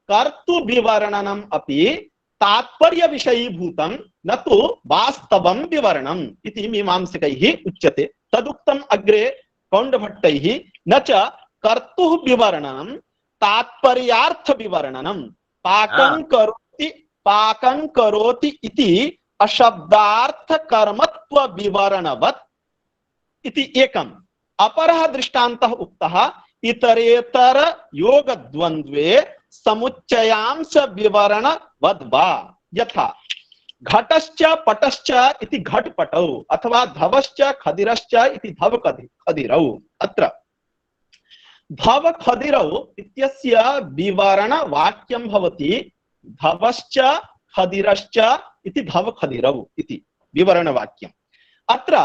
कर्तु विवरणनम् अपि तात्पर्य विषयीभूतं न तु वास्तवं विवरणम् इति मीमांसकैः उच्यते। तदुक्तम् अग्रे कौण्डभट्टैः न च कर्तुः विवरणं तात्पर्यार्थ विवरणनं पाकं करोति इति अशब्दार्थ कर्मत्व विवरणवत् इति एकम्। अपरः दृष्टान्तः उक्तः इतरेतर योग द्वन्द्वे समुच्चयांश विवरणवद्वा। यथा घटश्च पटश्च इति घटपटौ अथवा धवश्च खदिरश्च इति धव खदिरौ। अत्र धव खदिरौ इत्यस्य विवरण वाक्यं भवति धवश्च खदिरश्च इति धव खदिरौ इति विवरण वाक्यम्। अत्र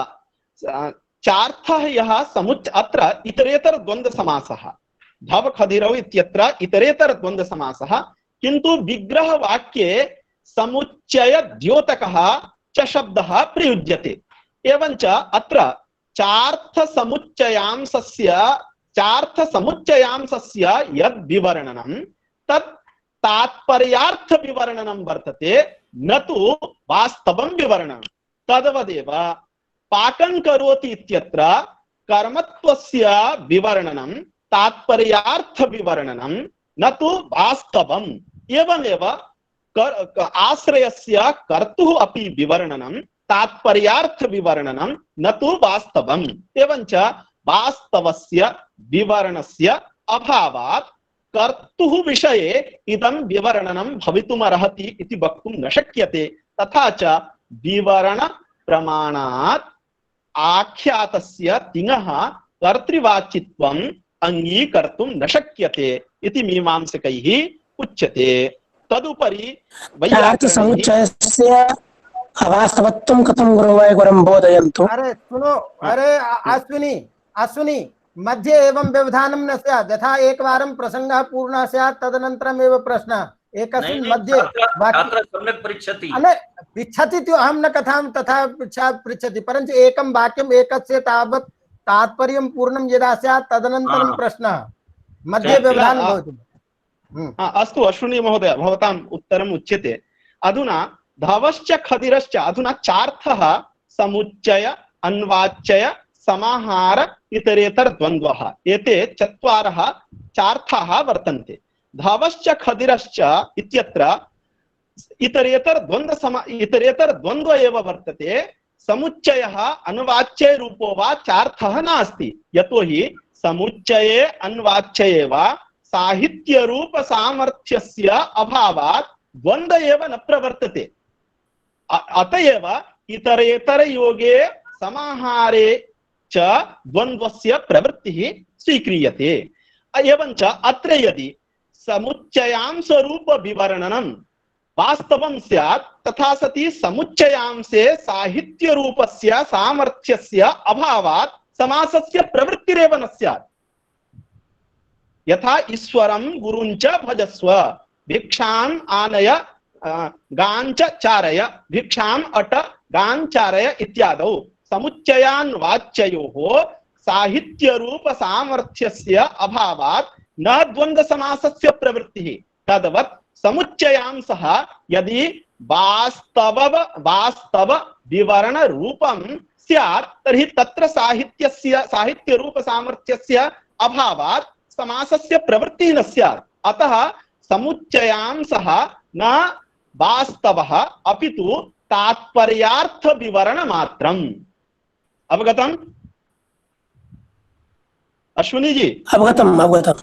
चार्थः यः अत्र इतरेतर द्वन्द्व समासः, धव खदिरौ इत्यत्र इतरेतर द्वन्द्व समासः, किन्तु विग्रह वाक्ये समुच्चय द्योतकः च शब्दः प्रयुज्यते। एवञ्च अत्र चार्थ समुच्चयांशस्य यद् विवरणनं तत् तात्पर्यार्थ विवरणनं वर्तते, न तु वास्तवं विवरणं। तद्वदेव पाकं करोति इत्यत्र कर्मत्वस्य विवरणनं तात्पर्यार्थ विवरणनं न तु वास्तवम्। एवमेव आश्रयस्य कर्तुः अपि विवरणनं तात्पर्यार्थ विवरणनं न तु वास्तवम्। एवञ्च वास्तवस्य विवरणस्य अभावात् कर्तुः विषये इदं विवरणनं भवितुमर्हति इति वक्तुं न शक्यते। तथा च विवरण प्रमाणात् आख्यातस्य तिङः कर्तृवाचित्वम् अंगीकर्तुं न शक्यते इति मीमांसकैः उच्यते। तदुपरि समुच्चयस्य अवास्तवत्वं कथं गुरुवाय गुरं बोधयन्तु। अरे सुनो, अरे अश्विनी मध्ये एवं व्यवधानं न स्यात्। यथा एकवारं प्रसङ्गः पूर्णः स्यात् तदनन्तरमेव प्रश्नः एकस्मिन् मध्ये सम्यक् पृच्छति। पृच्छति तु अहं न कथां तथा पृच्छति, परन्तु एकं वाक्यम् एकस्य तावत् तात्पर्यं पूर्णं यदा स्यात् तदनन्तरं प्रश्नः मध्ये व्यवधानं भवति। अस्तु अश्विनी महोदय, भवताम् उत्तरम् उच्यते। अधुना धवश्च खदिरश्च, अधुना चार्थः समुच्चय अन्वाच्य समाहार इतरेतर द्वन्द्वः, एते चत्वारः चार्थाः वर्तन्ते। धवश्च खदिरश्च इत्यत्र इतरेतर द्वन्द्व एव वर्तते। समुच्चयः अन्वाच्य रूपो वा चार्थः नास्ति, यतोहि समुच्चये अन्वाच्ये वा साहित्य रूप सामर्थ्यस्य अभावात् द्वन्द्व एव न प्रवर्तते। अतएव इतरेतर योगे समाहारे च द्वन्द्वस्य प्रवृत्तिः स्वीक्रियते। एवञ्च अत्र यदि समुच्चयांश रूप विवरणनं वास्तवं स्यात् तथा सति समुच्चयांशे साहित्य रूपस्य सामर्थ्यस्य अभावात् समासस्य प्रवृत्तिरेव न स्यात्। यथा ईश्वरं गुरुञ्च भजस्व, भिक्षाम् आनय गाञ्च चारय, भिक्षाम् अट गाञ्चारय इत्यादौ समुच्चयान् वाच्ययोः साहित्य रूप सामर्थ्यस्य अभावात् न द्वन्द्व समासस्य प्रवृत्तिः। तद्वत् समुच्चयांशः यदि वास्तव विवरण रूपं स्यात् तर्हि तत्र साहित्य रूप सामर्थ्यस्य अभावात् समासस्य प्रवृत्तिः न स्यात्। अतः समुच्चयांशः न वास्तवः अपितु तात्पर्यार्थ विवरण मात्रम्। अवगतम् अश्विनी जी? अवगतम्।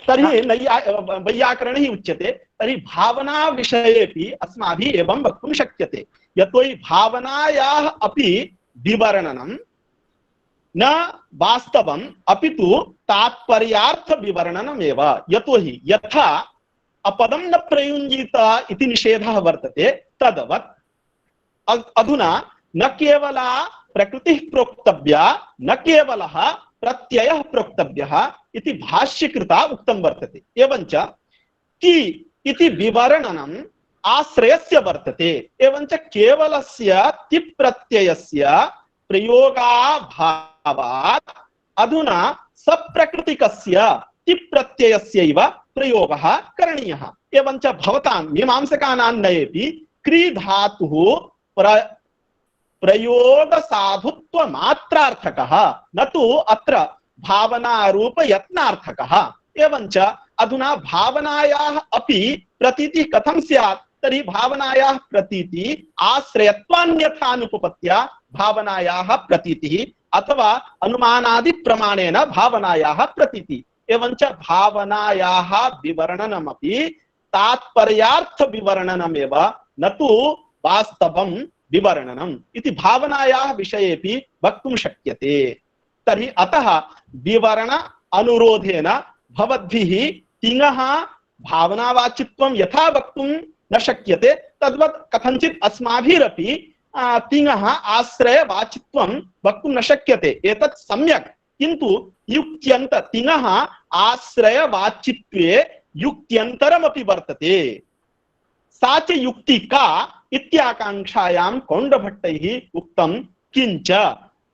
तर्हि वैयाकरणैः उच्यते, तर्हि भावना विषयेपि अस्माभिः एवं वक्तुं शक्यते, यतोहि भावनायाः अपि विवरणनं न वास्तवम् अपितु तात्पर्यार्थ विवरणनमेव। यतोहि यथा अपदं न प्रयुञ्जीत इति निषेधः वर्तते, तद्वत् अधुना न केवला प्रकृतिः प्रोक्तव्या न केवलः प्रत्ययः प्रोक्तव्यः इति भाष्यकृता उक्तं वर्तते। एवञ्च कि इति विवरणनम् आश्रयस्य वर्तते। एवञ्च केवलस्य तिप् प्रत्ययस्य प्रयोगाभावात् अधुना सप्रकृतिकस्य तिप् प्रत्ययस्यैव प्रयोगः करणीयः। एवञ्च भवतां मीमांसकानां नयेपि क्री धातुः प्रयोग साधुत्व मात्रार्थकः न तु अत्र भावनारूप यत्नार्थकः। एवञ्च अधुना भावनायाः अपि प्रतीतिः कथं स्यात्? तर्हि भावनायाः प्रतीतिः आश्रयत्वान्यथानुपपत्या भावनायाः प्रतीतिः अथवा अनुमानादि प्रमाणेन भावनायाः प्रतीतिः। एवञ्च भावनायाः विवरणनमपि तात्पर्यार्थ विवरणनमेव न तु वास्तवं विवरणनम् इति भावनायाः विषयेपि वक्तुं शक्यते। तर्हि अतः विवरण अनुरोधेन भवद्भिः तिङः भावनावाचित्वं यथा वक्तुं न शक्यते तद्वत् कथञ्चित् अस्माभिरपि तिङः आश्रयवाचित्वं वक्तुं न शक्यते, एतत् सम्यक्, किन्तु युक्त्यन्त तिङः आश्रयवाचित्वे युक्त्यन्तरमपि वर्तते। सा च युक्ति का इत्याकांक्षायां कौण्डभट्टैः उक्तं। किञ्च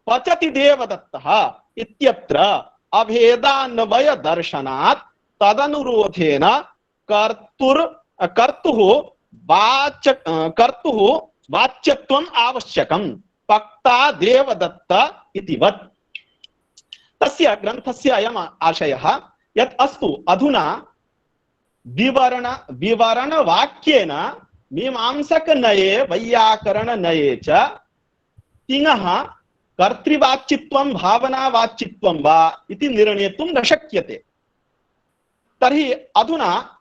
पचति देवदत्तः इत्यत्र अभेदान्वय दर्शनात् तदनुरोधेन कर्तुः वाच्यत्वम् आवश्यकं पक्ता देवदत्त इति वत्। तस्य ग्रन्थस्य अयम् आशयः यत् अस्तु अधुना विवरण वाक्येन मीमांसक नये वैयाकरण नये च तिङः कर्तृवाच्यत्वं भावनावाच्यत्वं वा इति निर्णेतुं न शक्यते। तर्हि अधुना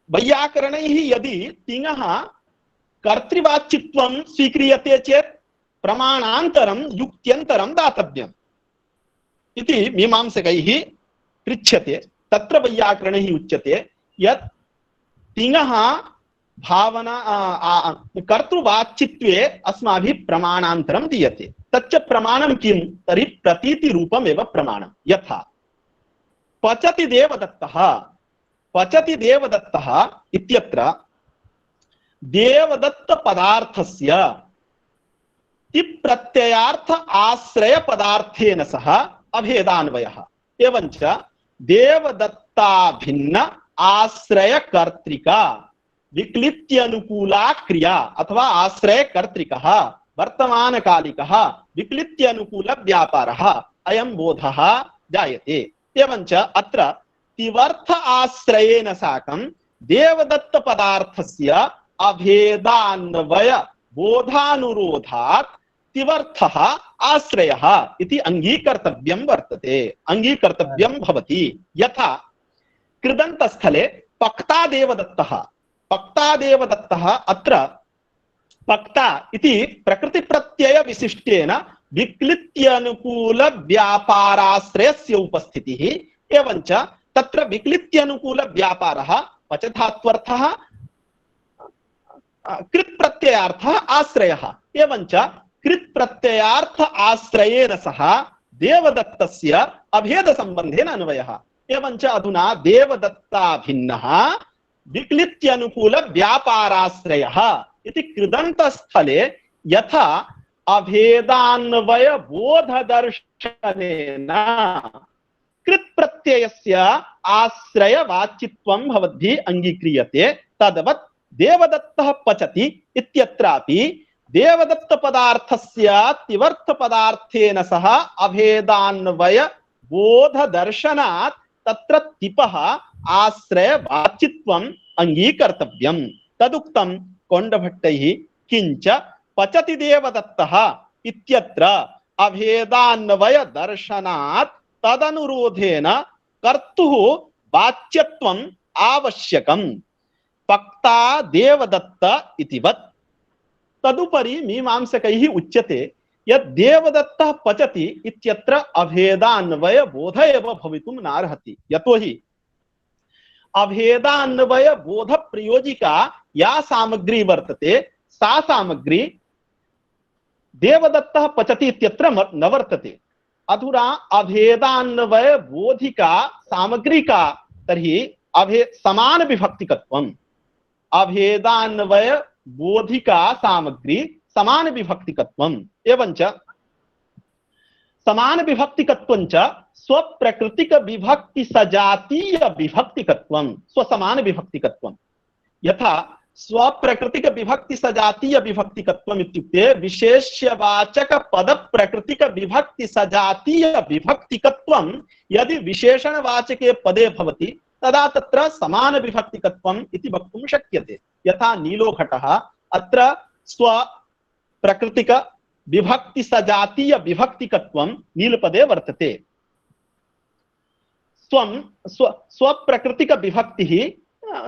वैयाकरणैः यदि तिङः कर्तृवाच्यत्वं स्वीक्रियते चेत् प्रमाणान्तरं युक्त्यन्तरं दातव्यम् इति मीमांसकैः पृच्छ्यते। तत्र वैयाकरणैः उच्यते यत् तिङः भावना कर्तृवाच्यत्वे अस्माभिः प्रमाणान्तरं दीयते। तच्च प्रमाणं किं? तर्हि प्रतीतिरूपमेव प्रमाणं। यथा पचति देवदत्तः इत्यत्र देवदत्त पदार्थस्य तिप्रत्ययार्थ आश्रय पदार्थेन सह अभेदान्वयः। एवंच देवदत्ता भिन्न आश्रय कर्तृका विक्लित्यनुकूला क्रिया अथवा आश्रय कर्तृकः वर्तमानकालिकः विक्लित्यनुकूल व्यापारः अयं बोधः जायते। एवंच अत्र तिवर्थ आश्रयेन साकं देवदत्त पदार्थस्य अभेदान्वय बोधानुरोधात् तिवर्थः आश्रयः इति अंगीकर्तव्यं वर्तते, अंगीकर्तव्यं भवति। यथा कृदन्तस्थले पक्ता देवदत्तः अत्र पक्ता इति प्रकृति प्रत्यय विशिष्टेन विक्लित्यनुकूल व्यापाराश्रयस्य उपस्थितिः। एवंच तत्र विक्लित्यनुकूल व्यापारः पचधात्वर्थः कृत् प्रत्ययार्थः आश्रयः। एवंच कृत् प्रत्ययार्थ आश्रयेन सह देवदत्तस्य अभेद संबंधेन अन्वयः। एवंच अधुना देवदत्ता भिन्नः विक्लित्यनुकूल व्यापाराश्रयः इति कृदन्तस्थले यथा अभेदान्वय बोध दर्शनेन कृत् प्रत्ययस्य आश्रय वाचित्वं भवद्भिः अंगीक्रियते, तद्वत् देवदत्तः पचति इत्यत्रापि देवदत्त पदार्थस्य तिवर्थ पदार्थेन सह अभेदान्वय बोध दर्शनात् तत्र तिपः आश्रय वाचित्वम् अंगीकर्तव्यम्। तदुक्तं कौण्डभट्टैः। किञ्च पचति देवदत्तः इत्यत्र अभेदान्वय दर्शनात् तदनुरोधेन कर्तुः वाच्यत्वम् आवश्यकम् पक्ता देवदत्त इति वत्। तदुपरि मीमांसकैः उच्यते यत् देवदत्तः पचति इत्यत्र अभेदान्वय बोध एव भवितुं नार्हति। यतोहि अभेदान्वय बोध प्रयोजिका या सामग्री वर्तते सा सामग्री देवदत्तः पचति इत्यत्र न वर्तते। अधुना अभेदान्वय बोधिका सामग्री का तर्हि समान विभक्तिकत्वम्। अभेदान्वय बोधिका सामग्री समान विभक्तिकत्वम्। एवंच समान विभक्तिकत्वञ्च स्वप्रकृतिक विभक्ति सजातीय विभक्तिकत्वम्। स्वसमान विभक्तिकत्वम् यथा स्वप्रकृतिक विभक्ति सजातीय विभक्तिकत्वम् इत्युक्ते विशेष्यवाचक पद प्रकृतिक विभक्ति सजातीय विभक्तिकत्वं यदि विशेषणवाचके पदे भवति तदा तत्र समान विभक्तिकत्वम् इति वक्तुं शक्यते। यथा नीलो घटः अत्र स्वप्रकृतिक विभक्ति सजातीय विभक्तिकत्वं नीलपदे वर्तते। स्वप्रकृतिक विभक्तिः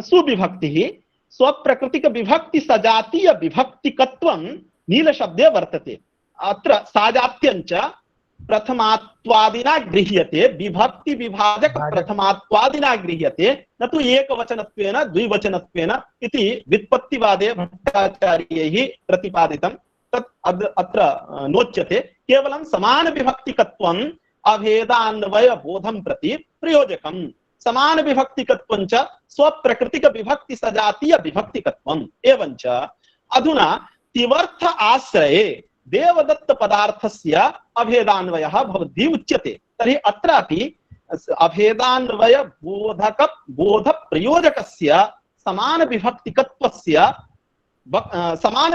सुविभक्तिः स्वप्रकृतिक विभक्ति सजातीय विभक्तिकत्वं नील शब्दे वर्तते। अत्र साजात्यञ्च प्रथमात्वादिना गृह्यते, विभक्ति विभाजक प्रथमात्वादिना गृह्यते, न तु एकवचनत्वेन द्विवचनत्वेन इति व्युत्पत्तिवादे भट्टाचार्यैः प्रतिपादितं। तत् अत्र नोच्यते। केवलं समान विभक्तिकत्वम् अभेदान्वय बोधं प्रति प्रयोजकम्। समान विभक्तिकत्वं च स्वप्रकृतिक विभक्ति सजातीय विभक्तिकत्वम्। एवञ्च अधुना तिवर्थ आश्रये देवदत्त पदार्थस्य अभेदान्वयः भवद्भिः उच्यते। तर्हि अत्रापि अभेदान्वय बोधक बोध प्रयोजकस्य समान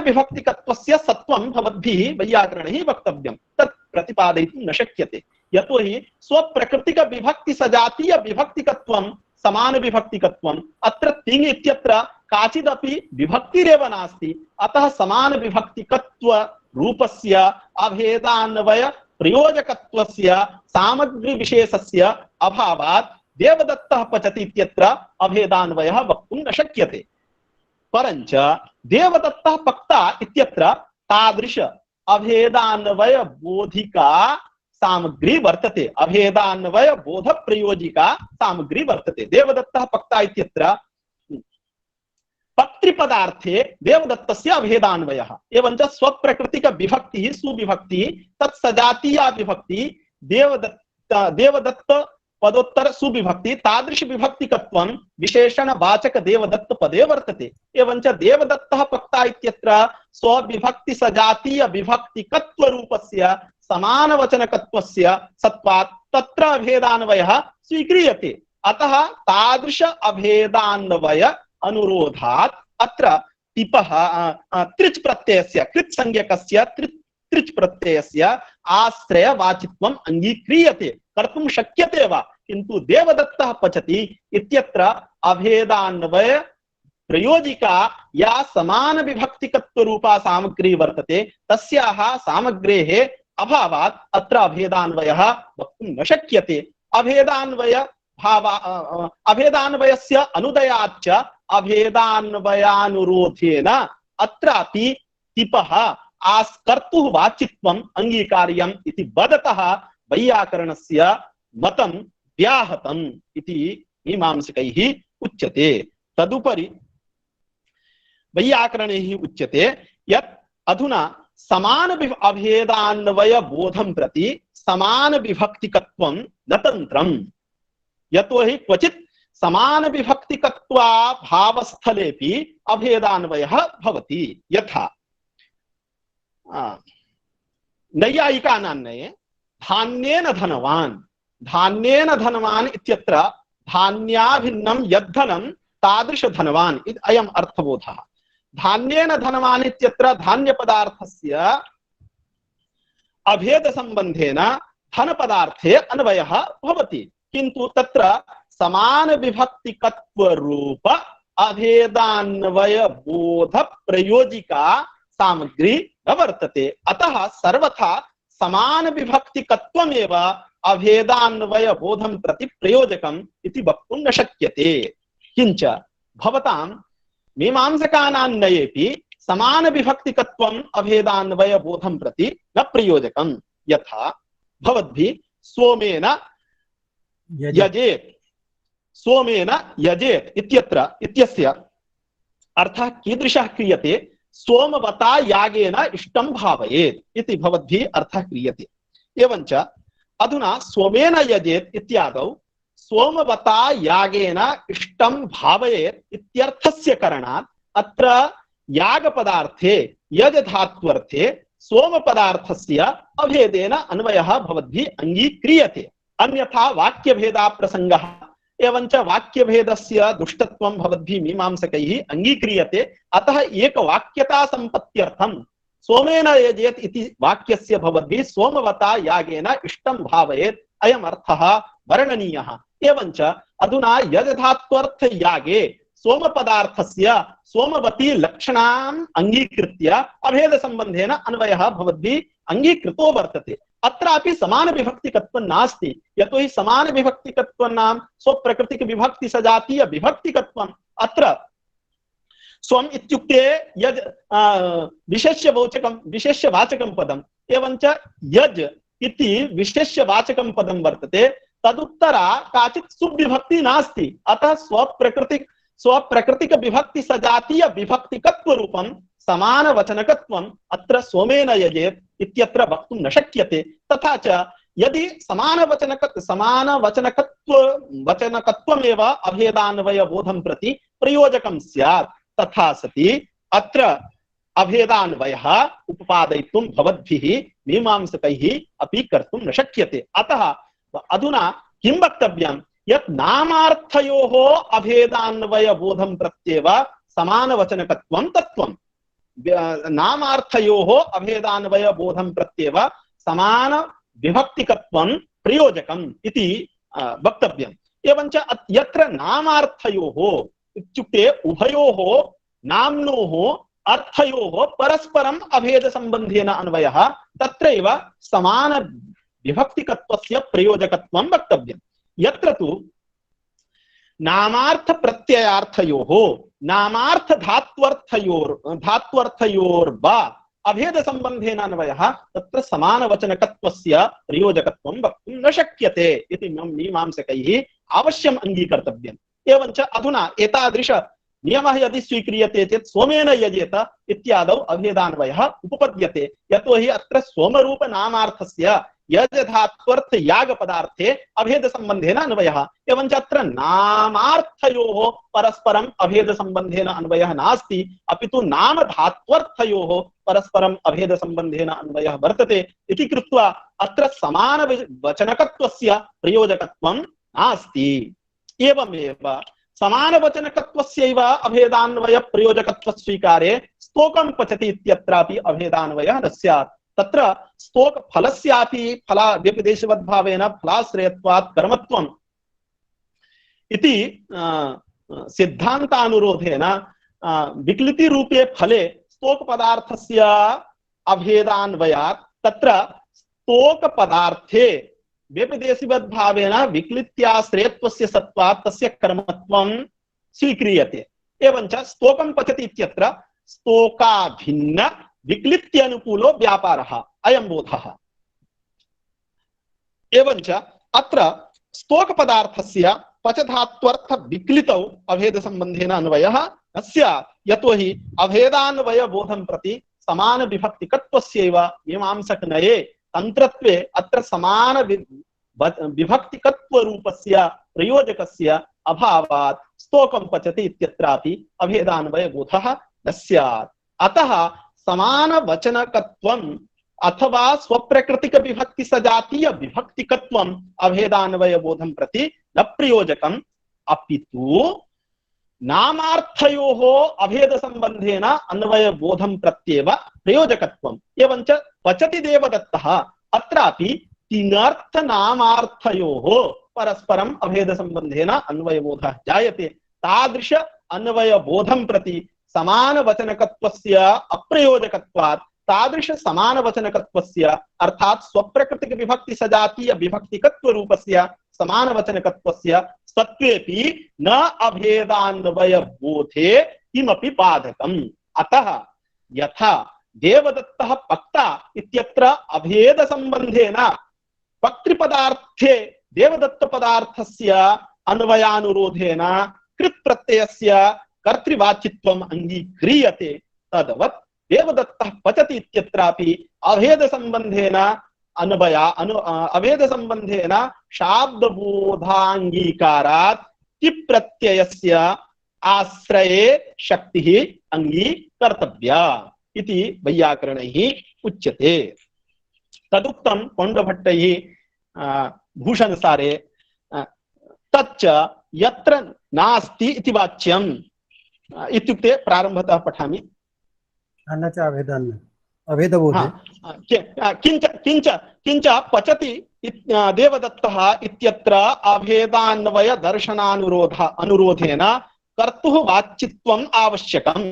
विभक्तिकत्वस्य सत्वं भवद्भिः वैयाकरणैः वक्तव्यं। तत् प्रतिपादयितुं न शक्यते। यतोहि स्वप्रकृतिक विभक्ति सजातीय विभक्तिकत्वं समान विभक्तिकत्वम्। अत्र तिङ् इत्यत्र काचिदपि विभक्तिरेव नास्ति। अतः समान विभक्तिकत्व रूपस्य अभेदान्वय प्रयोजकत्वस्य सामग्री विशेषस्य अभावात् देवदत्तः पचति इत्यत्र अभेदान्वयः वक्तुं न शक्यते। परञ्च देवदत्तः पक्ता इत्यत्र तादृश अभेदान्वय बोधिका सामग्री वर्तते, अभेदान्वय बोध प्रयोजिका सामग्री वर्तते। देवदत्तः पक्ता इत्यत्र पत्रिपदार्थे देवदत्तस्य अभेदान्वयः एवञ्च स्वप्रकृतिक विभक्तिः सुविभक्तिः तत्सजातीया विभक्ति देवदत्त पदोत्तर सुविभक्ति तादृश विभक्तिकत्वं विशेषणवाचक देवदत्त पदे वर्तते। एवञ्च देवदत्तः पक्ता इत्यत्र स्वविभक्ति सजातीय विभक्तिकत्व रूपस्य समानवचनकत्वस्य सत्वात् तत्र अभेदान्वयः स्वीक्रियते। अतः तादृश अभेदान्वय अनुरोधात् अत्र टिपः त्रिच् प्रत्ययस्य कृत् संज्ञकस्य त्रिच् प्रत्ययस्य आश्रयवाचित्वम् अंगीक्रियते, कर्तुं शक्यते वा। किन्तु देवदत्तः पचति इत्यत्र अभेदान्वय प्रयोजिका या समान विभक्तिकत्व रूपा सामग्री वर्तते तस्याः सामग्रेः अभावात् अत्र अभेदान्वयः वक्तुं न शक्यते। अभेदान्वयस्य अनुदयाच्च अभेदान्वयानुरोधेन अत्रापि टिपः आस्कर्तुः वाचित्वम् अंगीकार्यम् इति वदतः वैयाकरणस्य मतं व्याहतम् इति मीमांसकैः उच्यते। तदुपरि वैयाकरणैः उच्यते यत् अधुना समान अभेदान्वय बोधं प्रति समान विभक्तिकत्वं न तन्त्रम्। यतोहि क्वचित् समान विभक्तिकत्वा भावस्थलेपि अभेदान्वयः भवति। यथा नैयायिकानान्वये धान्येन धनवान्, धान्येन धनवान् इत्यत्र धान्याभिन्नं यद्धनं तादृश धनवान् इति अयम् अर्थबोधः। धान्येन धनवान् इत्यत्र धान्य पदार्थस्य अभेद संबंधेन धन पदार्थे अन्वयः भवति, किन्तु तत्र समान विभक्तिकत्व रूप अभेदान्वय बोध प्रयोजिका सामग्री न वर्तते। अतः सर्वथा समान विभक्तिकत्वमेव अभेदान्वय बोधं प्रति प्रयोजकम् इति वक्तुं न शक्यते। किंच भवतां मीमांसकानान्वयेपि समान विभक्तिकत्वम् अभेदान्वय बोधं प्रति न प्रयोजकम्। यथा भवद्भिः सोमेन यजेत्, सोमेन यजेत् इत्यत्र इत्यस्य अर्थः कीदृशः क्रियते? सोमवता यागेन इष्टं भावयेत् इति भवद्भिः अर्थः क्रियते। एवञ्च अधुना सोमेन यजेत् इत्यादौ सोमवता यागेन इष्टं भावयेत् इत्यर्थस्य करणात् अत्र याग पदार्थे यज धात्वर्थे सोम पदार्थस्य अभेदेन अन्वयः भवद्भिः अंगीक्रियते। अन्यथा वाक्यभेदा प्रसंगः एवञ्च वाक्यभेदस्य दुष्टत्वं भवद्भिः मीमांसकैः अंगीक्रियते। अतः एकवाक्यता संपत्त्यर्थं सोमेन यजेत् इति वाक्यस्य भवद्भिः सोमवता यागेन इष्टं भावयेत् अयम् अर्थः वर्णनीयः। एवञ्च अधुना यजधात्वर्थ यागे सोम पदार्थस्य सोमवती लक्षणाम् अंगीकृत्य अभेद संबंधेन अन्वयः भवद्भिः अंगीकृतो वर्तते। अत्रापि समान विभक्तिकत्वं नास्ति, यतोहि समान विभक्तिकत्वं नाम स्वप्रकृतिक विभक्ति सजातीय विभक्तिकत्वम्। अत्र स्वम् इत्युक्ते यज विशेष्यवाचकं पदम्, एवञ्च यज इति विशेष्यवाचकं पदं वर्तते, तदुत्तरा काचित् सुविभक्ति नास्ति। अतः स्वप्रकृतिक विभक्ति सजातीय विभक्तिकत्व रूपं समानवचनकत्वम् अत्र सोमेन यजेत् इत्यत्र वक्तुं न शक्यते। तथा च यदि वचनकत्वमेव अभेदान्वयबोधं प्रति प्रयोजकं स्यात्, तथा सति अत्र अभेदान्वयः उपपादयितुं भवद्भिः मीमांसकैः अपि कर्तुं न शक्यते। अतः अधुना किं वक्तव्यं, यत् नामार्थयोः अभेदान्वयबोधं प्रत्येव समानवचनकत्वं तत्त्वं, नामार्थयोः अभेदान्वयबोधं प्रत्येव समान विभक्तिकत्वं प्रयोजकम् इति वक्तव्यम्। एवञ्च यत्र नामार्थयोः इत्युक्ते उभयोः नाम्नोः अर्थयोः परस्परम् अभेदसम्बन्धेन अन्वयः, तत्रैव समान विभक्तिकत्वस्य प्रयोजकत्वं वक्तव्यम्। यत्र तु नामार्थ प्रत्ययार्थयोः नामार्थ धात्वर्थयोर्वा अभेद संबंधेन अन्वयः, तत्र समानवचनकत्वस्य प्रयोजकत्वं वक्तुं न शक्यते इति मीमांसकैः अवश्यम् अङ्गीकर्तव्यम्। एवञ्च अधुना एतादृश नियमः यदि स्वीक्रियते चेत् सोमेन यजेत इत्यादौ अभेदान्वयः उपपद्यते। यतोहि अत्र सोमरूप नामार्थस्य यजधात्वर्थ याग पदार्थे अभेद संबंधेन अन्वयः। एवञ्च अत्र नामार्थयोः परस्परम् अभेद संबंधेन अन्वयः नास्ति, अपितु नाम धात्वर्थयोः परस्परम् अभेद संबंधेन अन्वयः वर्तते इति कृत्वा अत्र समान वचनकत्वस्य प्रयोजकत्वं नास्ति। एवमेव समानवचनकत्वस्यैव अभेदान्वय प्रयोजकत्व स्वीकारे स्तोकं पचति इत्यत्रापि अभेदान्वयः न स्यात्। तत्र स्तोक फलस्यापि फला व्यपदेशवद्भावेन फलाश्रयत्वात् कर्मत्वम् इति सिद्धान्तानुरोधेन विक्लिति रूपे फले स्तोक पदार्थस्य अभेदान्वयात् तत्र स्तोक पदार्थे व्यपदेशवद्भावेन विक्लित्याश्रयत्वस्य सत्त्वात् तस्य कर्मत्वं स्वीक्रियते। एवञ्च स्तोकं पचति इत्यत्र स्तोकाभिन्न विक्लित्यानुकूलो व्यापारः अयं बोधः। एवञ्च अत्र स्तोक पदार्थस्य पचधात्वर्थ विक्लितौ अभेद संबंधेन अन्वयः न स्यात्, यतोहि अभेदान्वय बोधं प्रति समान विभक्तिकत्वस्यैव मीमांसकनये तन्त्रत्वे अत्र समान विभक्तिकत्व रूपस्य प्रयोजकस्य अभावात् स्तोकं पचति इत्यत्रापि अभेदान्वय बोधः न स्यात्। अतः समान वचनकत्वम् अथवा स्वप्रकृतिक विभक्ति सजातीय विभक्तिकत्वम् अभेदान्वय बोधं प्रति न प्रयोजकम्, अपितु नामार्थयोः अभेद संबंधेन अन्वय बोधं प्रत्येव प्रयोजकत्वम्। एवञ्च पचति देवदत्तः अत्रापि तिङर्थ नामार्थयोः परस्परम् अभेद संबंधेन अन्वय बोधः जायते। तादृश अन्वय बोधं प्रति समान वचनकत्वस्य अप्रयोजकत्वात् तादृश समान वचनकत्वस्य अर्थात् स्वप्रकृतिक विभक्ति सजातीय विभक्तिकत्व रूपस्य समान वचनकत्वस्य सत्वेपि न अभेदान्वय बोधे किमपि बाधकम्। अतः यथा देवदत्तः पक्ता इत्यत्र अभेद संबंधेन पक्तृपदार्थे देवदत्त पदार्थस्य अन्वयानुरोधेन कृत् प्रत्ययस्य कर्तृवाचित्वम् अंगीक्रियते, तद्वत् देवदत्तः पचति इत्यत्रापि अभेद संबंधेन अभेद संबंधेन शाब्दबोधांगीकारात् टिप् प्रत्ययस्य आश्रये शक्तिः अंगीकर्तव्या इति वैयाकरणैः उच्यते। तदुक्तं पौण्डभट्टैः भूषणसारे तच्च यत्र नास्ति इति वाच्यम् इत्युक्ते प्रारम्भतः पठामि। किंच पचति देवदत्तः इत्यत्र अभेदान्वय दर्शनानुरोधेन कर्तुः वाच्यत्वम् आवश्यकम्।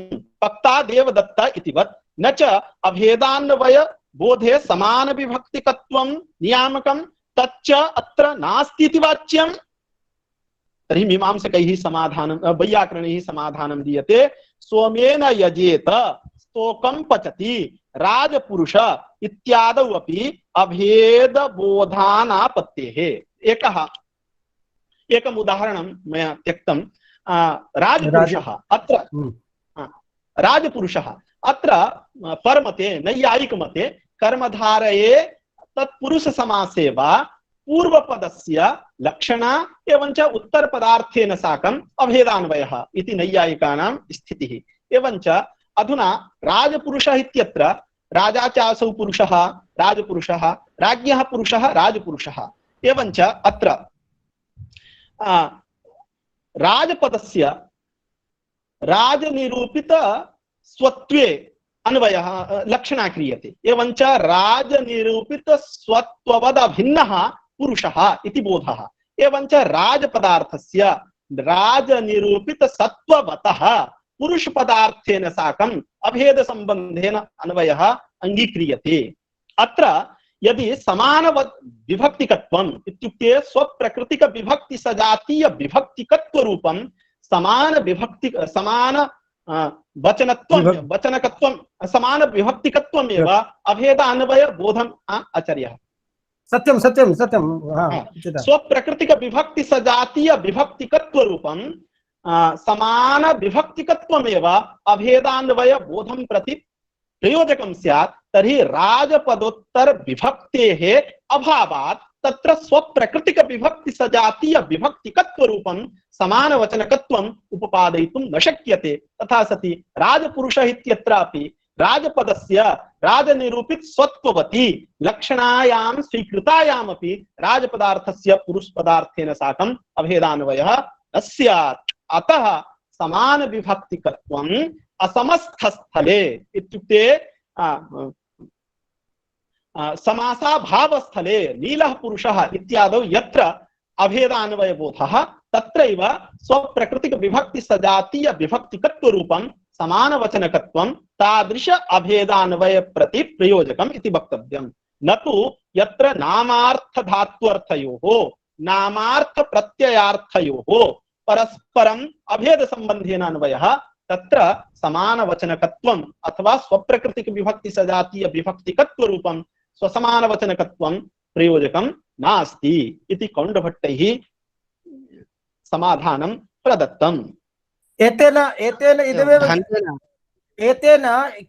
पक्ता देवदत्त इतिवत् न च अभेदान्वय बोधे समान विभक्तिकत्वं नियामकं तच्च अत्र नास्ति इति वाच्यम्। तर्हि मीमांसकैः समाधानं वैयाकरणैः समाधानं दीयते। सोमेन यजेत स्तोकं पचति राजपुरुष इत्यादौ अपि अभेदबोधानापत्तेः। एकम् उदाहरणं मया त्यक्तं। राजपुरुषः अत्र राजपुरुषः अत्र परमते नैयायिकमते कर्मधारये तत्पुरुषसमासे वा पूर्वपदस्य लक्षणा एवञ्च उत्तरपदार्थेन साकम् अभेदान्वयः इति नैयायिकानां स्थितिः। एवञ्च अधुना राजपुरुषः इत्यत्र राजा चासौ पुरुषः राजपुरुषः, राज्ञः पुरुषः राजपुरुषः। एवञ्च अत्र राजपदस्य राजनिरूपित स्वत्वे अन्वयः लक्षणा क्रियते। एवञ्च राजनिरूपित स्वत्ववदभिन्नः पुरुषः इति बोधः। एवञ्च राजपदार्थस्य राजनिरूपित सत्ववतः पुरुष पदार्थेन साकम् अभेद संबंधेन अन्वयः अंगीक्रियते। अत्र यदि समान विभक्तिकत्वम् इत्युक्ते स्वप्रकृतिक विभक्ति सजातीय विभक्तिकत्व रूपं समान विभक्ति समान वचनकत्वं समान विभक्तिकत्वमेव अभेद अन्वय बोधम् आचार्यः। सत्यं सत्यं सत्यं स्वप्रकृतिक विभक्ति सजातीय विभक्तिकत्व रूपं समान विभक्तिकत्वमेव अभेदान्वय बोधं प्रति प्रयोजकं स्यात्। तर्हि राजपदोत्तर विभक्तेः अभावात् तत्र स्वप्रकृतिक विभक्ति सजातीय विभक्तिकत्व रूपं समान वचनकत्वम् उपपादयितुं न शक्यते। तथा सति राजपुरुषः इत्यत्रापि राजपदस्य राजनिरूपित स्वत्ववती लक्षणायां स्वीकृतायामपि राजपदार्थस्य पुरुषपदार्थेन साकम् अभेदान्वयः न स्यात्। अतः समान विभक्तिकत्वम् असमस्थस्थले इत्युक्ते समासाभावस्थले नीलः पुरुषः इत्यादौ यत्र अभेदान्वयबोधः तत्रैव स्वप्रकृतिक विभक्ति सजातीय विभक्तिकत्व रूपं समानवचनकत्वं तादृश अभेदान्वय प्रति प्रयोजकम् इति वक्तव्यम्। न तु यत्र नामार्थ धात्वर्थयोः नामार्थ प्रत्ययार्थयोः परस्परम् अभेद संबंधेन अन्वयः तत्र समान वचनकत्वम् अथवा स्वप्रकृतिक विभक्ति सजातीय विभक्तिकत्व रूपं स्वसमान वचनकत्वं प्रयोजकं नास्ति इति कौण्डभट्टैः समाधानं प्रदत्तम्। एतेन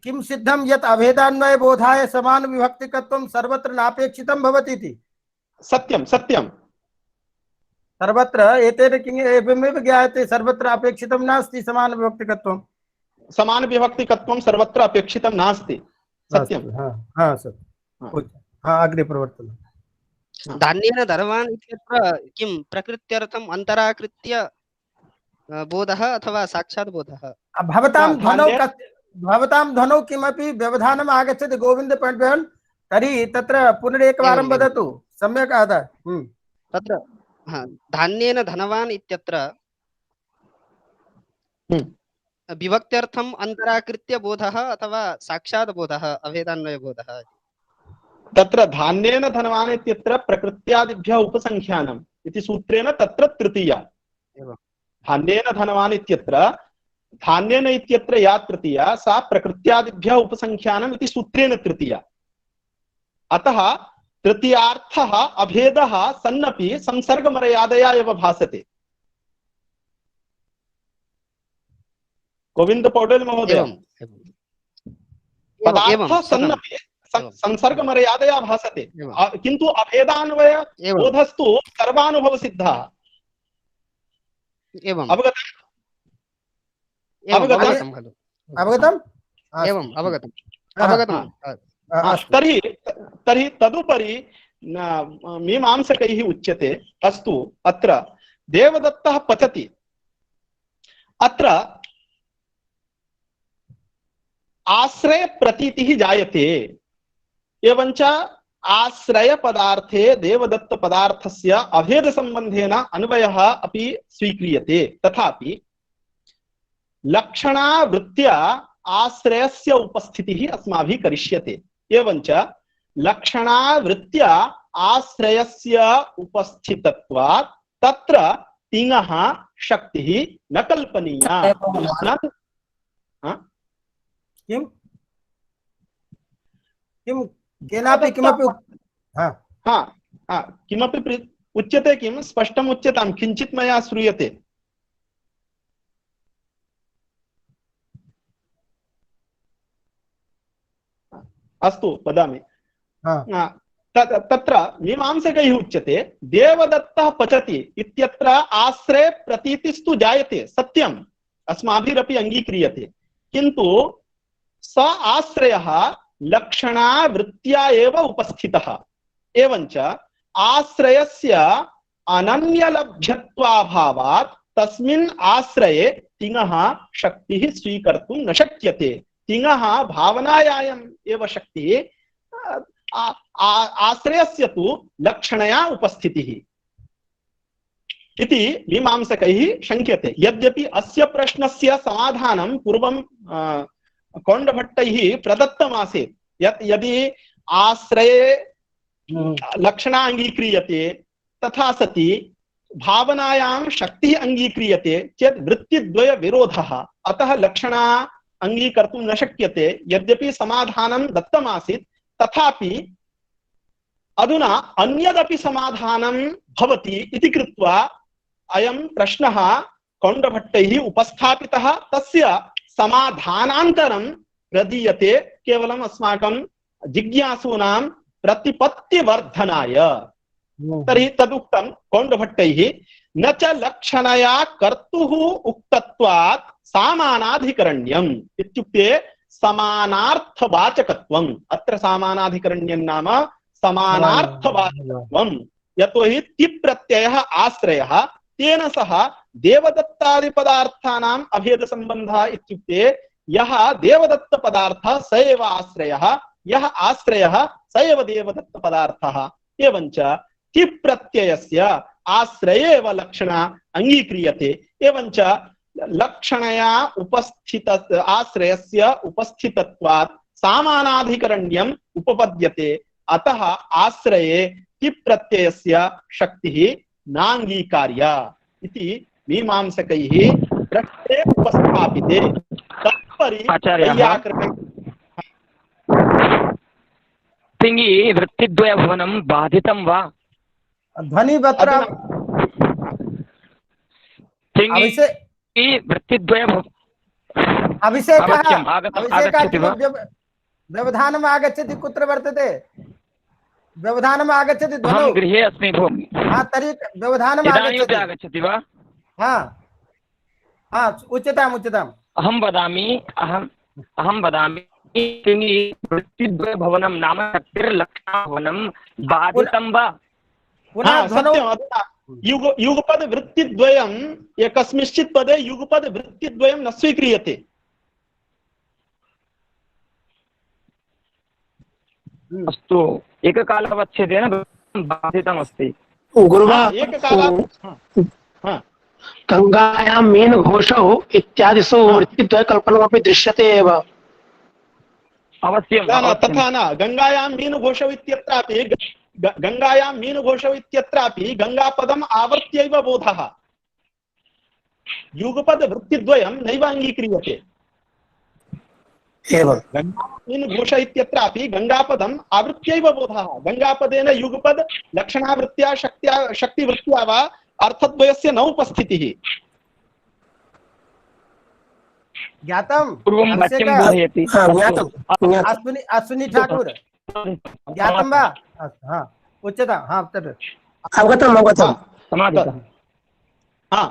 किं सिद्धं यत् अभेदान्वय बोधाय समान विभक्तिकत्वं सर्वत्र नापेक्षितं भवति इति। सत्यं सत्यं सर्वत्र एतेन एवमेव ज्ञायते सर्वत्र अपेक्षितं नास्ति समान विभक्तिकत्वं। समान विभक्तिकत्वं सर्वत्र अपेक्षितं नास्ति। सत्यं अग्रे प्रवर्तनं। धान्येन धनवान् इत्यत्र किं प्रकृत्यर्थम् अन्तराकृत्य बोधः अथवा साक्षात् बोधः? भवतां धनौ किमपि व्यवधानम् आगच्छति गोविन्द पण्डितः तर्हि तत्र पुनरेकवारं वदतु सम्यक् आदौ। तत्र धान्येन धनवान् इत्यत्र विभक्त्यर्थम् अन्तराकृत्य बोधः अथवा साक्षात् बोधः अभेदान्वय बोधः? तत्र धान्येन धनवान् इत्यत्र प्रकृत्यादिभ्यः उपसंख्यानम् इति सूत्रेण तत्र तृतीया। धान्येन धनवान् इत्यत्र धान्येन इत्यत्र या तृतीया सा प्रकृत्यादिभ्यः उपसंख्यानम् इति सूत्रेण तृतीया। अतः तृतीयार्थः अभेदः सन्नपि संसर्गमर्यादया एव भासते। गोविन्द पौडेल महोदय पदार्थः सन्नपि संसर्गमर्यादया भासते किन्तु अभेदान्वय बोधस्तु सर्वानुभव सिद्धः। तर्हि तदुपरि मीमांसकैः उच्यते अस्तु अत्र देवदत्तः पचति अत्र आश्रय प्रतीतिः जायते एवञ्च आश्रय पदार्थे देवदत्त पदार्थस्य अभेद संबंधेन अन्वयः अपि स्वीक्रियते। तथापि लक्षणावृत्त्या आश्रयस्य उपस्थितिः अस्माभिः करिष्यते। एवञ्च लक्षणावृत्त्या आश्रयस्य उपस्थितत्वात् तत्र तिङः शक्तिः न कल्पनीया। किम् किं केनापि किमपि हाँ हाँ हाँ किमपि उच्यते किं स्पष्टम् उच्यतां किञ्चित् मया श्रूयते। अस्तु वदामि। हाँ तत्र मीमांसकैः उच्यते देवदत्तः पचति इत्यत्र आश्रय प्रतीतिस्तु जायते, सत्यम् अस्माभिरपि अङ्गीक्रियते, किन्तु स आश्रयः लक्षणावृत्त्या एव उपस्थितः। एवञ्च आश्रयस्य अनन्यलभ्यत्वाभावात् तस्मिन् आश्रये तिङः शक्तिः स्वीकर्तुं न शक्यते। तिङः भावनायाम् एव शक्तिः, आश्रयस्य तु लक्षणया उपस्थितिः इति मीमांसकैः शङ्क्यते। यद्यपि अस्य प्रश्नस्य समाधानं पूर्वं कौण्डभट्टैः प्रदत्तमासीत्, यत् यदि आश्रये लक्षणा अङ्गीक्रियते तथा सति भावनायां शक्तिः अङ्गीक्रियते चेत् वृत्तिद्वय विरोधः, अतः लक्षणा अङ्गीकर्तुं न शक्यते। यद्यपि समाधानं दत्तमासीत् तथापि अधुना अन्यदपि समाधानं भवति इति कृत्वा अयं प्रश्नः कौण्डभट्टैः उपस्थापितः। तस्य समाधानान्तरं प्रदीयते केवलम् अस्माकं जिज्ञासूनां प्रतिपत्तिवर्धनाय। तर्हि तदुक्तं कौण्डभट्टैः न च लक्षणया कर्तुः उक्तत्वात् सामानाधिकरण्यम् इत्युक्ते समानार्थवाचकत्वम्। अत्र सामानाधिकरण्यं नाम समानार्थवाचकत्वम्। यतोहि तिप्रत्ययः आश्रयः, तेन सह देवदत्तादिपदार्थानाम् अभेदसम्बन्धः इत्युक्ते यः देवदत्तपदार्थः स एव आश्रयः, यः आश्रयः स एव देवदत्तपदार्थः। एवञ्च तिप्रत्ययस्य आश्रये एव लक्षणा अङ्गीक्रियते। एवञ्च लक्षणया उपस्थित आश्रयस्य उपस्थितत्वात् सामानाधिकरण्यम् उपपद्यते, अतः आश्रये तिप्रत्ययस्य शक्तिः नाङ्गीकार्या इति मीमांसकैः प्रश्ने उपस्थापिते। तत्परि तिङि वृत्तिद्वयभवनं बाधितं वा? ध्वनिवत्र अभिषेकः व्यवधानम् आगच्छति, कुत्र वर्तते? व्यवधानम् आगच्छति ध्वनौ। अहं गृहे अस्मि भोः। हाँ तर्हि व्यवधानम् इदानीमपि आगच्छति वा? हाँ हाँ उच्यताम् उच्यताम्। अहं वदामि तिङि वृत्तिद्वयभवनं नाम शक्तिर्लक्षणभवनं बाधितं वा? पुनः ध्वनौ युगपद वृत्तिद्वयम् एकस्मिंश्चित् पदे युगपद वृत्तिद्वयं न स्वीक्रियते। अस्तु, एककालावच्छेदेन बाधितमस्ति। गंगायां मीन घोषौ इत्यादिषु वृत्तिद्वयकल्पनमपि दृश्यते एव। अवश्यं तथा न। गंगायां मीन घोषौ इत्यत्रापि गंगापदम् आवर्त्यैव बोधः। युगपद वृत्तिद्वयं नैव अङ्गीक्रियते। मीन घोष इत्यत्रापि गंगापदम् आवृत्यैव बोधः। गंगापदेन युगपद लक्षणावृत्त्या शक्तिवृत्त्या वा अर्थद्वयस्य न उपस्थितिः। ज्ञातं? अश्विनी ठाकुर ज्ञातं वा? हाँ उच्यतां। हाँ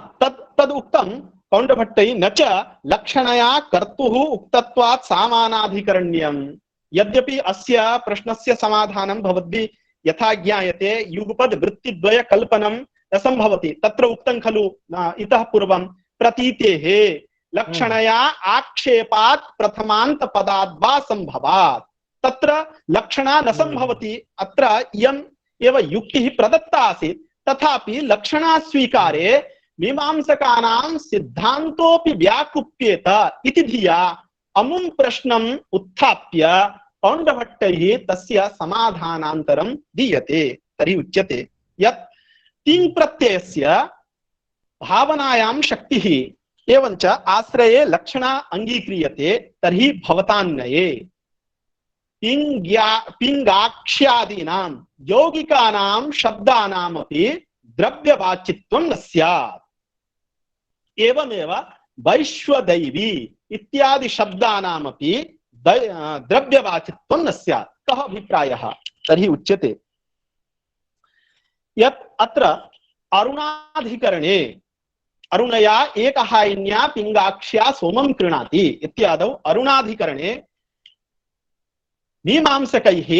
तदुक्तं कौण्डभट्टैः न च लक्षणया कर्तुः उक्तत्वात् सामानाधिकरण्यम्। यद्यपि अस्य प्रश्नस्य समाधानं भवद्भिः यथा ज्ञायते युगपद वृत्तिद्वय कल्पनं न संभवति। तत्र उक्तं खलु इतः पूर्वं प्रतीतेः लक्षणया आक्षेपात् प्रथमान्त पदाद् वा संभवात्। तत्र लक्षणा न संभवति। अत्र इयम् एव युक्तिः प्रदत्ता आसीत्। तथापि लक्षणा स्वीकारे मीमांसकानां सिद्धान्तोऽपि व्याकुप्येत इति धिया अमुं प्रश्नम् उत्थाप्य कौण्डभट्टैः तस्य समाधानान्तरं दीयते। तर्हि उच्यते यत् तिङ् प्रत्ययस्य भावनायां शक्तिः एवञ्च आश्रये लक्षणा अङ्गीक्रियते तर्हि भवतान्वये। पिङ्गाक्ष्यादीनां यौगिकानां शब्दानामपि द्रव्यवाचित्वं न स्यात्। एवमेव वैश्वदैवी इत्यादि शब्दानामपि द्रव्यवाचित्वं न स्यात्। कः अभिप्रायः? तर्हि उच्यते यत् अत्र अरुणाधिकरणे अरुणया एकहायिन्या पिङ्गाक्ष्या सोमं कृणाति इत्यादौ अरुणाधिकरणे मीमांसकैः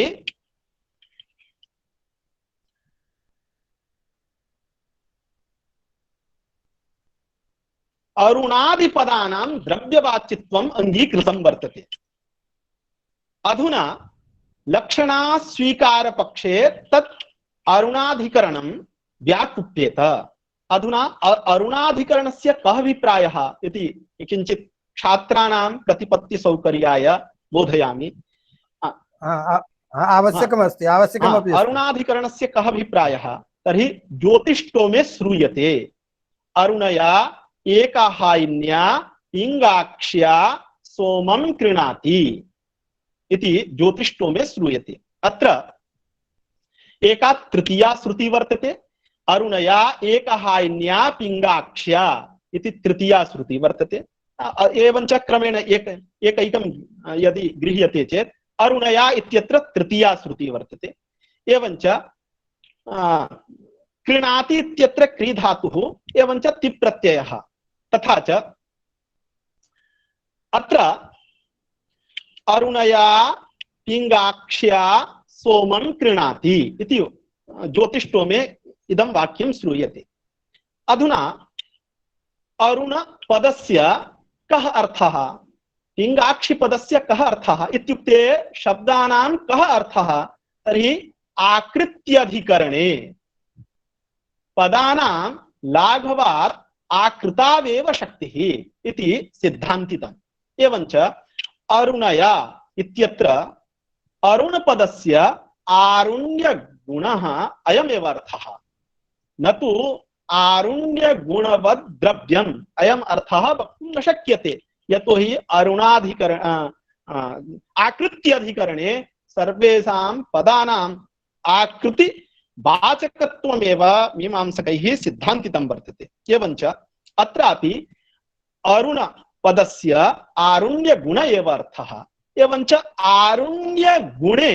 अरुणादिपदानां द्रव्यवाचित्वम् अंगीकृतं वर्तते। अधुना लक्षणास्वीकार पक्षे तत् अरुणाधिकरणं व्याकुप्येत। अधुना अरुणाधिकरणस्य कः अभिप्रायः इति किञ्चित् छात्राणां प्रतिपत्तिसौकर्याय बोधयामि। आवश्यकमस्ति, आवश्यकमपि। अरुणाधिकरणस्य कः अभिप्रायः? तर्हि ज्योतिष्टोमे श्रूयते अरुणया एकहायिन्या पिङ्गाक्ष्या सोमं कृणाति इति ज्योतिष्टोमे श्रूयते। अत्र एका तृतीया श्रुति वर्तते। अरुणया एकहायिन्या पिङ्गाक्ष्या इति तृतीया श्रुति वर्तते। एवञ्च क्रमेण एकैकं यदि गृह्यते चेत् अरुणया इत्यत्र तृतीया श्रुति वर्तते। एवञ्च कृणाति इत्यत्र क्री धातुः एवञ्च तिप् प्रत्ययः। तथा च अत्र अरुणया पिङ्गाक्ष्या सोमं कृणाति इति ज्योतिष्टोमे इदं वाक्यं श्रूयते। अधुना अरुण पदस्य कः अर्थः? पिङ्गाक्षि पदस्य कः अर्थः इत्युक्ते शब्दानां कः अर्थः? तर्हि आकृत्यधिकरणे पदानां लाघवात् आकृतावेव शक्तिः इति सिद्धान्तितम्। एवञ्च अरुणया इत्यत्र अरुणपदस्य आरुण्यगुणः अयमेव अर्थः, न तु आरुण्यगुणवद् द्रव्यम्। अयम् अर्थः वक्तुं न शक्यते, यतोहि अरुणाधिकरण आकृत्यधिकरणे सर्वेषां पदानाम् आकृति वाचकत्वमेव मीमांसकैः सिद्धान्तितं वर्तते। एवञ्च अत्रापि अरुण पदस्य आरुण्यगुण एव अर्थः। एवञ्च आरुण्यगुणे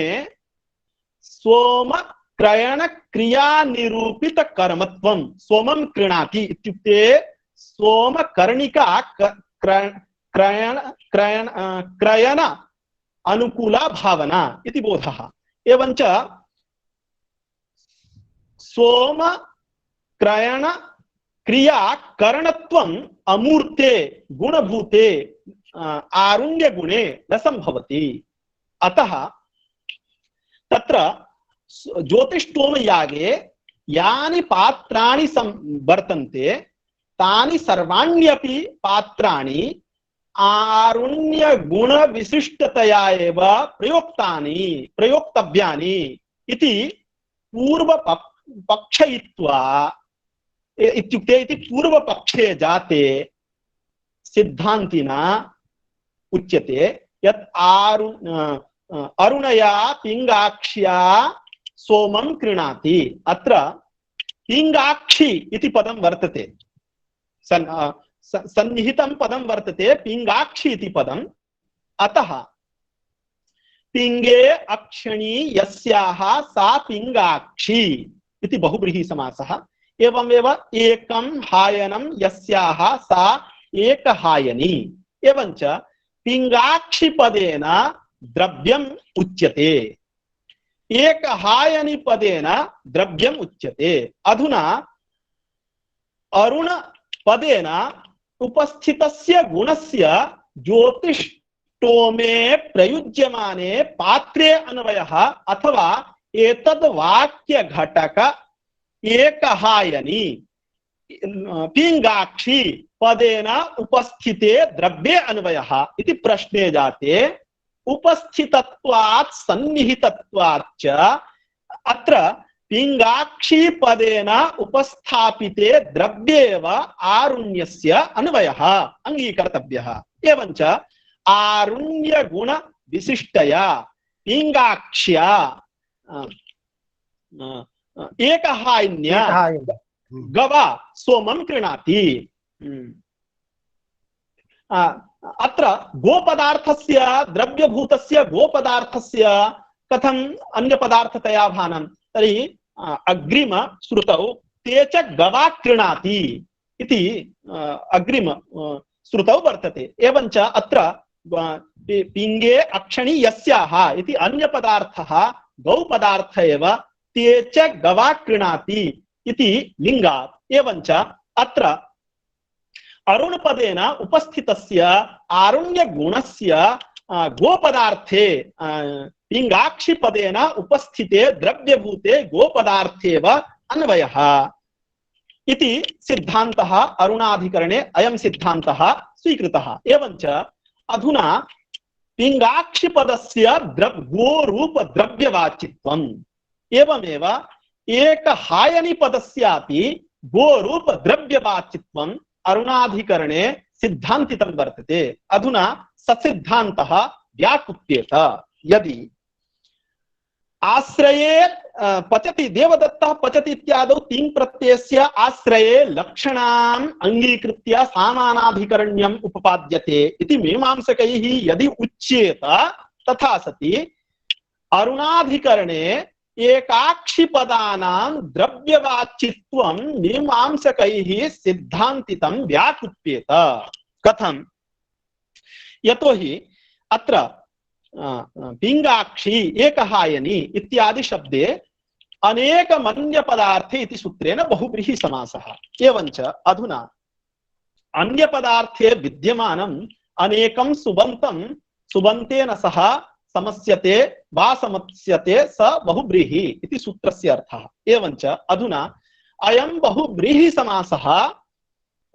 सोम क्रयण क्रिया निरूपित कर्मत्वं सोमं कृणाति इत्युक्ते सोमकर्णिका क्रयण अनुकूला भावना इति बोधः। एवञ्च सोम क्रयण क्रिया करणत्वम् अमूर्ते गुणभूते आरुण्य गुणे न संभवति। अतः तत्र ज्योतिष्टोम यागे यानि पात्राणि वर्तन्ते तानि सर्वाण्यपि पात्राणि आरुण्य गुण विशिष्टतया एव प्रयोक्तव्यानि इति पूर्व पक्षयित्वा इत्युक्ते इति पूर्व पक्षे जाते सिद्धान्तिना उच्यते यत् अरुणया पिङ्गाक्ष्या सोमं कृणाति। अत्र पिङ्गाक्षी इति पदं वर्तते, सन्निहितं पदं वर्तते पिङ्गाक्षी इति पदम्। अतः पिङ्गे अक्षिणी यस्याः सा पिङ्गाक्षी इति बहुव्रीहि समासः। एवमेव एकं हायनं यस्याः सा एकहायनी। एवञ्च पिङ्गाक्षि पदेन द्रव्यम् उच्यते, एकहायनी पदेन द्रव्यम् उच्यते। अधुना अरुण पदेन उपस्थितस्य गुणस्य ज्योतिष्टोमे प्रयुज्यमाने पात्रे अन्वयः अथवा एतद् वाक्य घटक एकहायनी पिङ्गाक्षी पदेन उपस्थिते द्रव्ये अन्वयः इति प्रश्ने जाते उपस्थितत्वात् सन्निहितत्वात् च अत्र पिङ्गाक्षी पदेन उपस्थापिते द्रव्येव आरुण्यस्य अन्वयः अङ्गीकर्तव्यः। एवञ्च आरुण्य गुण विशिष्टया पिंगाक्ष्या एकहायन्या गवा सोमं कृणाति। अत्र गोपदार्थस्य द्रव्यभूतस्य गोपदार्थस्य कथम अन्य पदार्थतया भानं तर्हि अग्रिम श्रुतौ ते च गवा कृणाति इति अग्रिम श्रुतौ वर्तते। एवञ्च अत्र पिंगे अक्षणी यस्याः इति अन्य पदार्थः गौ पदार्थ एव ते च गवा कृणाति इति लिंगात्। एवञ्च अत्र अरुणपदेन उपस्थितस्य आरुण्य गुणस्य गोपदार्थे पिंगाक्षि पदेन उपस्थिते द्रव्यभूते गोपदार्थेव अन्वयः इति सिद्धान्तः अरुणाधिकरणे अयं सिद्धान्तः स्वीकृतः। एवञ्च अधुना पिंगाक्षि पदस्य गोरूप द्रव्यवाचित्वम् एवमेव एक हायनि पदस्यापि गोरूप द्रव्यवाचित्वम् अरुणाधिकरणे सिद्धान्तितं वर्तते। अधुना ससिद्धान्तः व्याकुप्येत। यदि आश्रये पचति देवदत्तः पचति इत्यादौ तिङ् प्रत्ययस्य आश्रये लक्षणाम् अंगीकृत्य सामानाधिकरण्यम् उपपाद्यते इति मीमांसकैः यदि उच्येत तथा सति अरुणाधिकरणे एकाक्षिपदानां द्रव्यवाचित्वं मीमांसकैः सिद्धान्तितं व्याकुप्येत। कथं? यतोहि अत्र पिंगाक्षी एकहायनी इत्यादि शब्दे अनेक मन्य पदार्थे इति सूत्रेण बहुव्रीहि समासः। एवञ्च अधुना अन्य पदार्थे विद्यमानम् अनेकं सुबन्तं सुबन्तेन सह समस्यते वा समस्यते स बहुव्रीहि इति सूत्रस्य अर्थः। एवञ्च अधुना अयं बहुव्रीहि समासः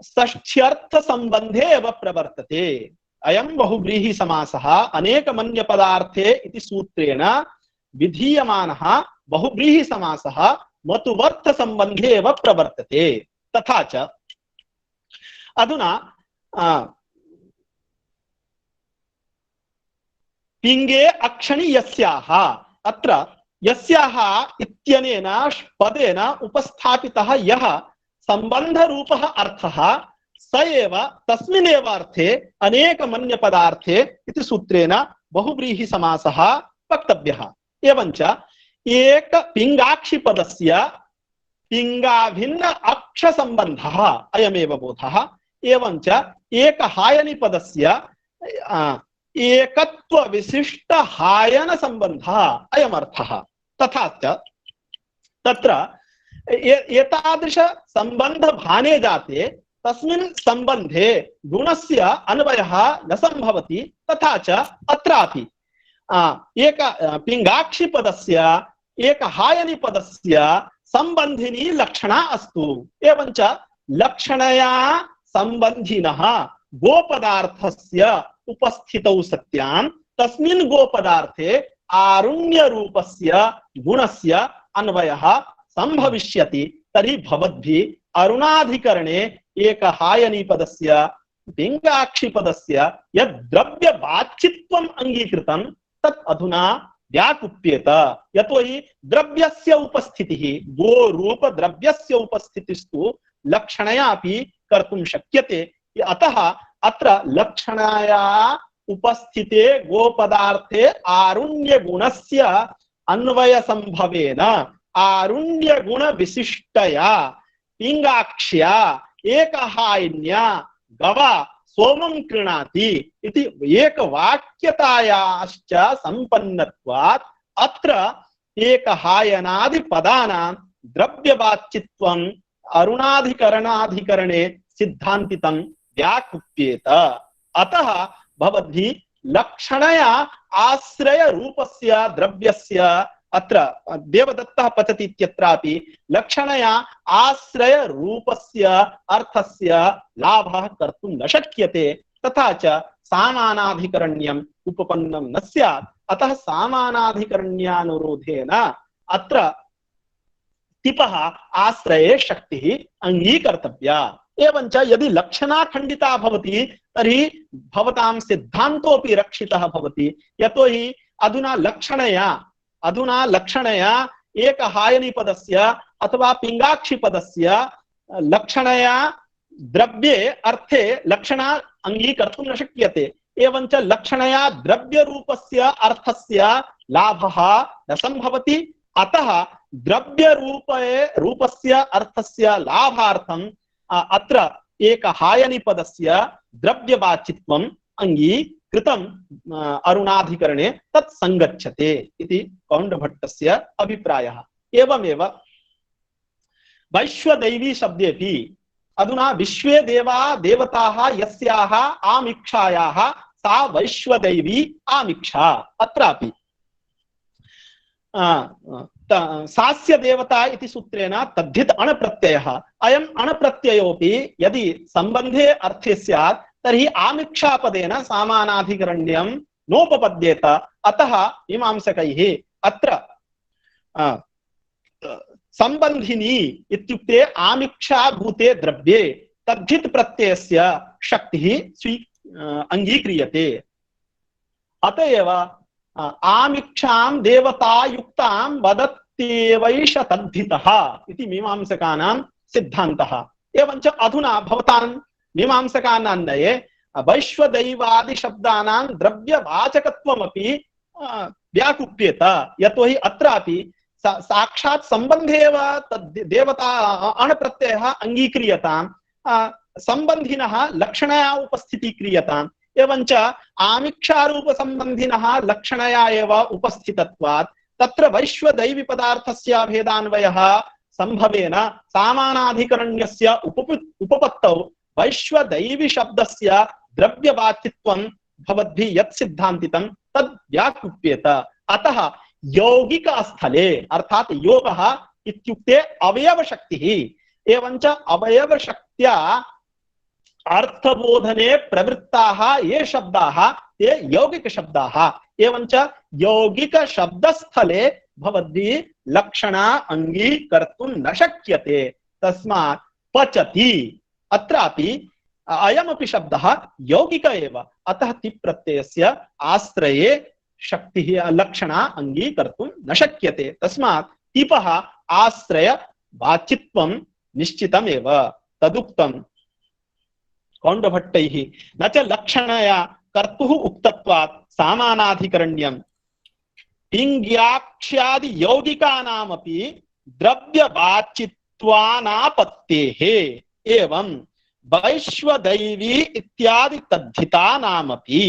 षष्ठ्यर्थ संबंधे एव प्रवर्तते। अयं बहुव्रीहि समासः अनेक मन्य पदार्थे इति सूत्रेण विधीयमानः बहुव्रीहि समासः मतुवर्थ संबंधे एव प्रवर्तते। तथा च अधुना पिंगे अक्षणी यस्याः अत्र यस्याः इत्यनेन पदेन उपस्थापितः यः संबंध रूपः अर्थः स एव तस्मिन्नेव अर्थे अनेक मन्य पदार्थे इति सूत्रेण बहुव्रीहि समासः वक्तव्यः। एवञ्च एक पिंगाक्षि पदस्य पिंगाभिन्न अक्ष संबंधः अयमेव बोधः। एवञ्च एक हायनि पदस्य एकत्व विशिष्ट हायन संबंधः अयमर्थः। तथा च तत्र एतादृश संबंध भाने जाते तस्मिन् संबंधे गुणस्य अन्वयः न संभवति। तथा च अत्रापि एक पिंगाक्षि पदस्य एक हायनि पदस्य संबंधिनी लक्षणा अस्तु। एवञ्च लक्षणया संबंधिनः गोपदार्थस्य उपस्थितौ सत्यां तस्मिन् गोपदार्थे आरुण्य रूपस्य गुणस्य अन्वयः संभविष्यति। तर्हि भवद्भिः अरुणाधिकरणे एक हायनी पदस्य पिंगाक्षि पदस्य यद् द्रव्यवाचित्वम् अंगीकृतं तत् अधुना व्याकुप्येत। यतोहि द्रव्यस्य उपस्थितिः गोरूप द्रव्यस्य उपस्थितिस्तु लक्षणयापि कर्तुं शक्यते। अतः अत्र लक्षणाया उपस्थिते गोपदार्थे आरुण्य गुणस्य अन्वय संभवेन आरुण्य गुण विशिष्टया पिंगाक्ष्या एकहायन्या गवा सोमं कृणाति इति एक वाक्यतायाश्च संपन्नत्वात् अत्र एकहायनादि पदानां द्रव्यवाचित्वम् अरुणाधिकरणाधिकरणे सिद्धान्तितं व्याकुप्येत। अतः भवद्भिः लक्षणया आश्रय रूपस्य द्रव्यस्य अत्र देवदत्तः पचति इत्यत्रापि लक्षणया आश्रय रूपस्य अर्थस्य लाभः कर्तुं न शक्यते। तथा च सामानाधिकरण्यम् उपपन्नं न स्यात्। अतः सामानाधिकरण्यानुरोधेन अत्र तिपः आश्रये शक्तिः अंगीकर्तव्या। एवञ्च यदि लक्षणा खंडिता भवति तर्हि भवतां सिद्धान्तोऽपि रक्षितः भवति। यतोहि अधुना लक्षणया एक हायनिपदस्य अथवा पिङ्गाक्षिपदस्य लक्षणया द्रव्ये अर्थे लक्षणा अङ्गीकर्तुं न शक्यते। एवञ्च लक्षणया द्रव्यरूपस्य अर्थस्य लाभः न सम्भवति। अतः रूपस्य अर्थस्य लाभार्थम् अत्र एक हायनिपदस्य द्रव्यवाचित्वम् अङ्गीकृतम् अरुणाधिकरणे तत् संगच्छते इति कौण्डभट्टस्य अभिप्रायः। एवमेव वैश्वदैवी शब्देपि अधुना विश्वे देवा देवताः यस्याः आमिक्षायाः सा वैश्वदैवी आमिक्षा। अत्रापि सास्य देवता इति सूत्रेण तद्धित अणप्रत्ययः। अयम् अणप्रत्ययोपि यदि संबंधे अर्थे स्यात् तर्हि आमिक्षापदेन सामानाधिकरण्यं नोपपद्येत। अतः मीमांसकैः अत्र संबंधिनी इत्युक्ते आमिक्षाभूते द्रव्ये तद्धित प्रत्ययस्य शक्तिः अङ्गीक्रियते। अतएव आमिक्षां देवतायुक्तां वदत्येवैष तद्धितः इति मीमांसकानां सिद्धान्तः। एवञ्च अधुना भवतां मीमांसकानान्वये वैश्वदैवादि शब्दानां द्रव्यवाचकत्वमपि व्याकुप्येत। यतोहि अत्रापि साक्षात् संबन्धेव देवता अणप्रत्ययः अङ्गीक्रियताम्, संबन्धिनः लक्षणया उपस्थिति क्रियताम्। एवञ्च आमिक्षारूप संबन्धिनः लक्षणया एव उपस्थितत्वात् तत्र वैश्वदैवी पदार्थस्य भेदान्वयः संभवेन सामानाधिकरण्यस्य उपपत्तौ वैश्वदैवी शब्दस्य द्रव्यवाचित्वं भवद्भिः यत् सिद्धान्तितं तद् व्याकुप्येत। अतः यौगिक स्थले अर्थात योगः इत्युक्ते अवयव शक्तिः। एवञ्च अवयव शक्त्या अर्थबोधने प्रवृत्ताः ये शब्दाः ते यौगिक शब्दाः। एवञ्च यौगिक शब्दस्थले भवद्भिः लक्षणा अङ्गीकर्तुं न शक्यते। तस्मात् पचति अत्रापि अयमपि शब्दः यौगिक एव। अतः तिप्रत्ययस्य आश्रये शक्तिः लक्षणा अङ्गीकर्तुं न शक्यते। तस्मात् तिपः आश्रय वाचित्वं निश्चितमेव। तदुक्तं कौण्डभट्टैः न च लक्षणया कर्तुः उक्तत्वात् सामानाधिकरण्यं पिङ्ग्याक्ष्यादि यौगिकानामपि द्रव्यवाचित्वानापत्तेः। एवं वैश्वदैवी इत्यादि तद्धितानामपि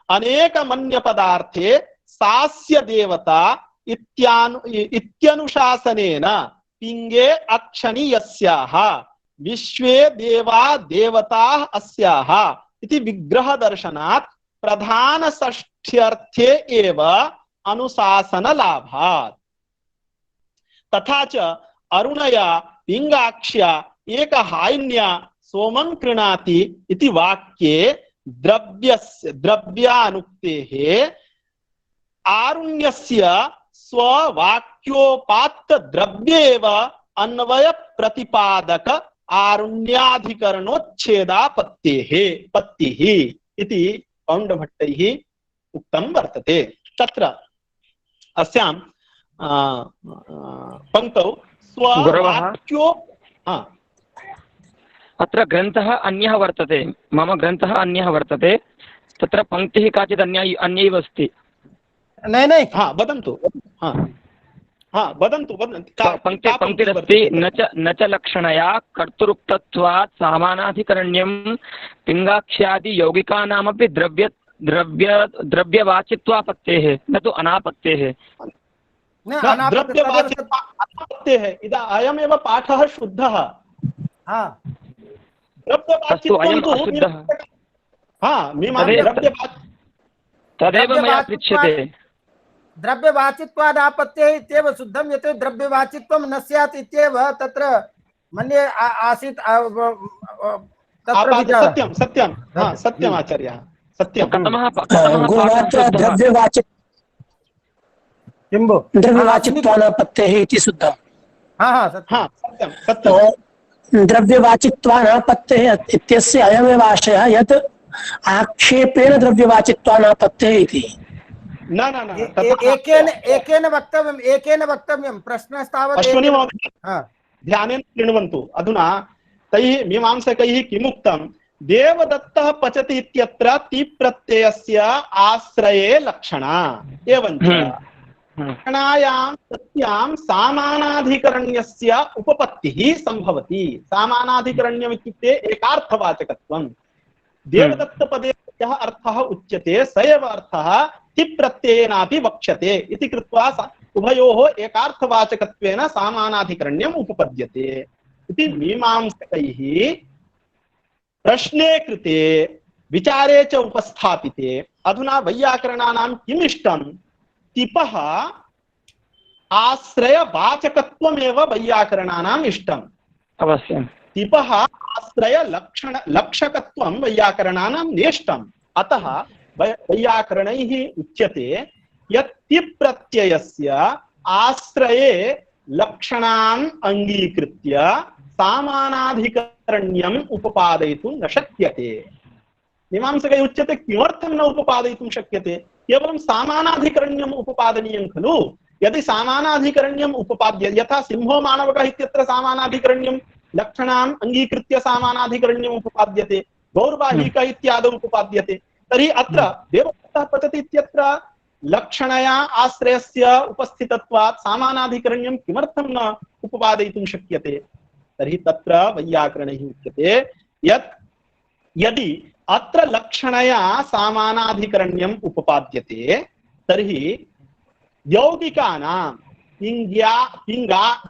अनेक मन्य पदार्थे सास्य देवता इत्यनुशासनेन पिंगे अक्षनि यस्याः विश्वे देवा देवताः अस्याः इति विग्रह दर्शनात् प्रधान षष्ठ्यर्थे एव अनुशासन लाभात्। तथा च अरुणया पिंगाक्ष्या एक हाइन्या सोमं कृणाति इति वाक्ये द्रव्यानुक्तेः आरुण्यस्य स्ववाक्योपात्त द्रव्येव अन्वय प्रतिपादक आरुण्याधिकरणोच्छेदापत्तेः पत्तिः इति कौण्डभट्टैः उक्तं वर्तते। तत्र अस्यां पंक्तौ स्ववाक्यो अत्र ग्रन्थः अन्यः वर्तते, मम ग्रन्थः अन्यः वर्तते, तत्र पङ्क्तिः काचित् अन्यैव अस्ति। नहीं हाँ वदन्तु। हाँ वदन्तु पङ्क्तिरस्ति न च लक्षणया कर्तृक्तत्वात् सामानाधिकरण्यं पिङ्गाक्ष्यादि यौगिकानामपि द्रव्यवाचित्वापत्तेः न तु अनापत्तेः। द्रव्यवाचित्वापत्तेः अयमेव पाठः शुद्धः। तदेव मया पृच्छ्यते। द्रव्यवाचित्वादापत्तेः इत्येव शुद्धं, यत् द्रव्यवाचित्वं न स्यात् इत्येव तत्र मन्ये आसीत्। सत्यं सत्यं सत्यम् आचार्यः सत्यं। द्रव्यवाचित्वानापत्तेः इति शुद्धम्। सत्यं सत्यं। द्रव्यवाचित्वानापत्तेः इत्यस्य अयमेव आशयः यत् आक्षेपेण द्रव्यवाचित्वानापत्तेः इति। न न न एकेन वक्तव्यं प्रश्नस्तावत् अश्विनी महोदय हा ध्यानेन शृण्वन्तु। अधुना तैः मीमांसकैः किमुक्तं, देवदत्तः पचति इत्यत्र ति प्रत्ययस्य आश्रये लक्षणा, एवञ्च लक्षणायां सत्यां सामानाधिकरण्यस्य उपपत्तिः संभवति। सामानाधिकरण्यम् इत्युक्ते एकार्थवाचकत्वं। देवदत्तपदे यः अर्थः उच्यते स एव अर्थः ति प्रत्ययेनापि वक्ष्यते इति कृत्वा उभयोः एकार्थवाचकत्वेन सामानाधिकरण्यम् उपपद्यते इति मीमांसकैः प्रश्ने कृते विचारे च उपस्थापिते। अधुना वैयाकरणानां किम् इष्टं, तिपः आश्रयवाचकत्वमेव वैयाकरणानाम् इष्टम्। अवश्यम्। तिपः आश्रय लक्षकत्वं वैयाकरणानां नेष्टम्। अतः वैयाकरणैः उच्यते यत् तिप् प्रत्ययस्य आश्रये लक्षणान् अंगीकृत्य सामानाधिकरण्यम् उपपादयितुं न शक्यते। मीमांसकैः उच्यते किमर्थं न उपपादयितुं शक्यते, केवलं सामानाधिकरण्यम् उपपादनीयं खलु। यदि सामानाधिकरण्यम् उपपाद्य, यथा सिंहो मानवकः इत्यत्र सामानाधिकरण्यं लक्षणान् अंगीकृत्य सामानाधिकरण्यम् उपपाद्यते, गौर्वाहिक इत्यादौ उपपाद्यते, तर्हि अत्र देवदत्तः पचति इत्यत्र लक्षणया आश्रयस्य उपस्थितत्वात् सामानाधिकरण्यं किमर्थं न उपपादयितुं शक्यते। तर्हि तत्र वैयाकरणैः उच्यते यत् यदि अत्र लक्षणया सामानाधिकरण्यम् उपपाद्यते तर्हि यौगिकानां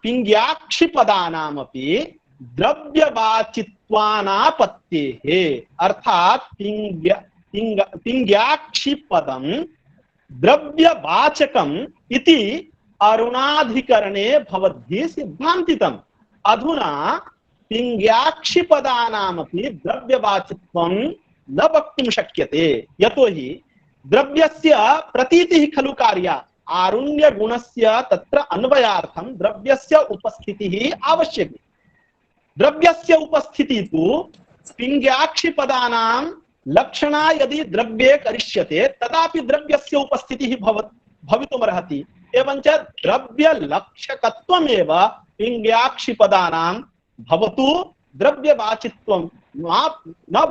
पिङ्ग्याक्षिपदानामपि द्रव्यवाचित्वानापत्तेः, अर्थात् पिङ्ग्याक्षिपदं द्रव्यवाचकम् इति अरुणाधिकरणे भवद्भिः सिद्धान्तितम्। अधुना पिङ्ग्याक्षिपदानामपि द्रव्यवाचित्वं न वक्तुं शक्यते, यतोहि द्रव्यस्य प्रतीतिः खलु कार्या। आरुण्यगुणस्य तत्र अन्वयार्थं द्रव्यस्य उपस्थितिः आवश्यकी। द्रव्यस्य उपस्थितिः तु पिङ्ग्याक्षिपदानां लक्षणा यदि द्रव्ये करिष्यते तदापि द्रव्यस्य उपस्थितिः भवितुमर्हति। एवञ्च द्रव्यलक्षकत्वमेव पिङ्ग्याक्षिपदानां भवतु, द्रव्यवाचित्वं न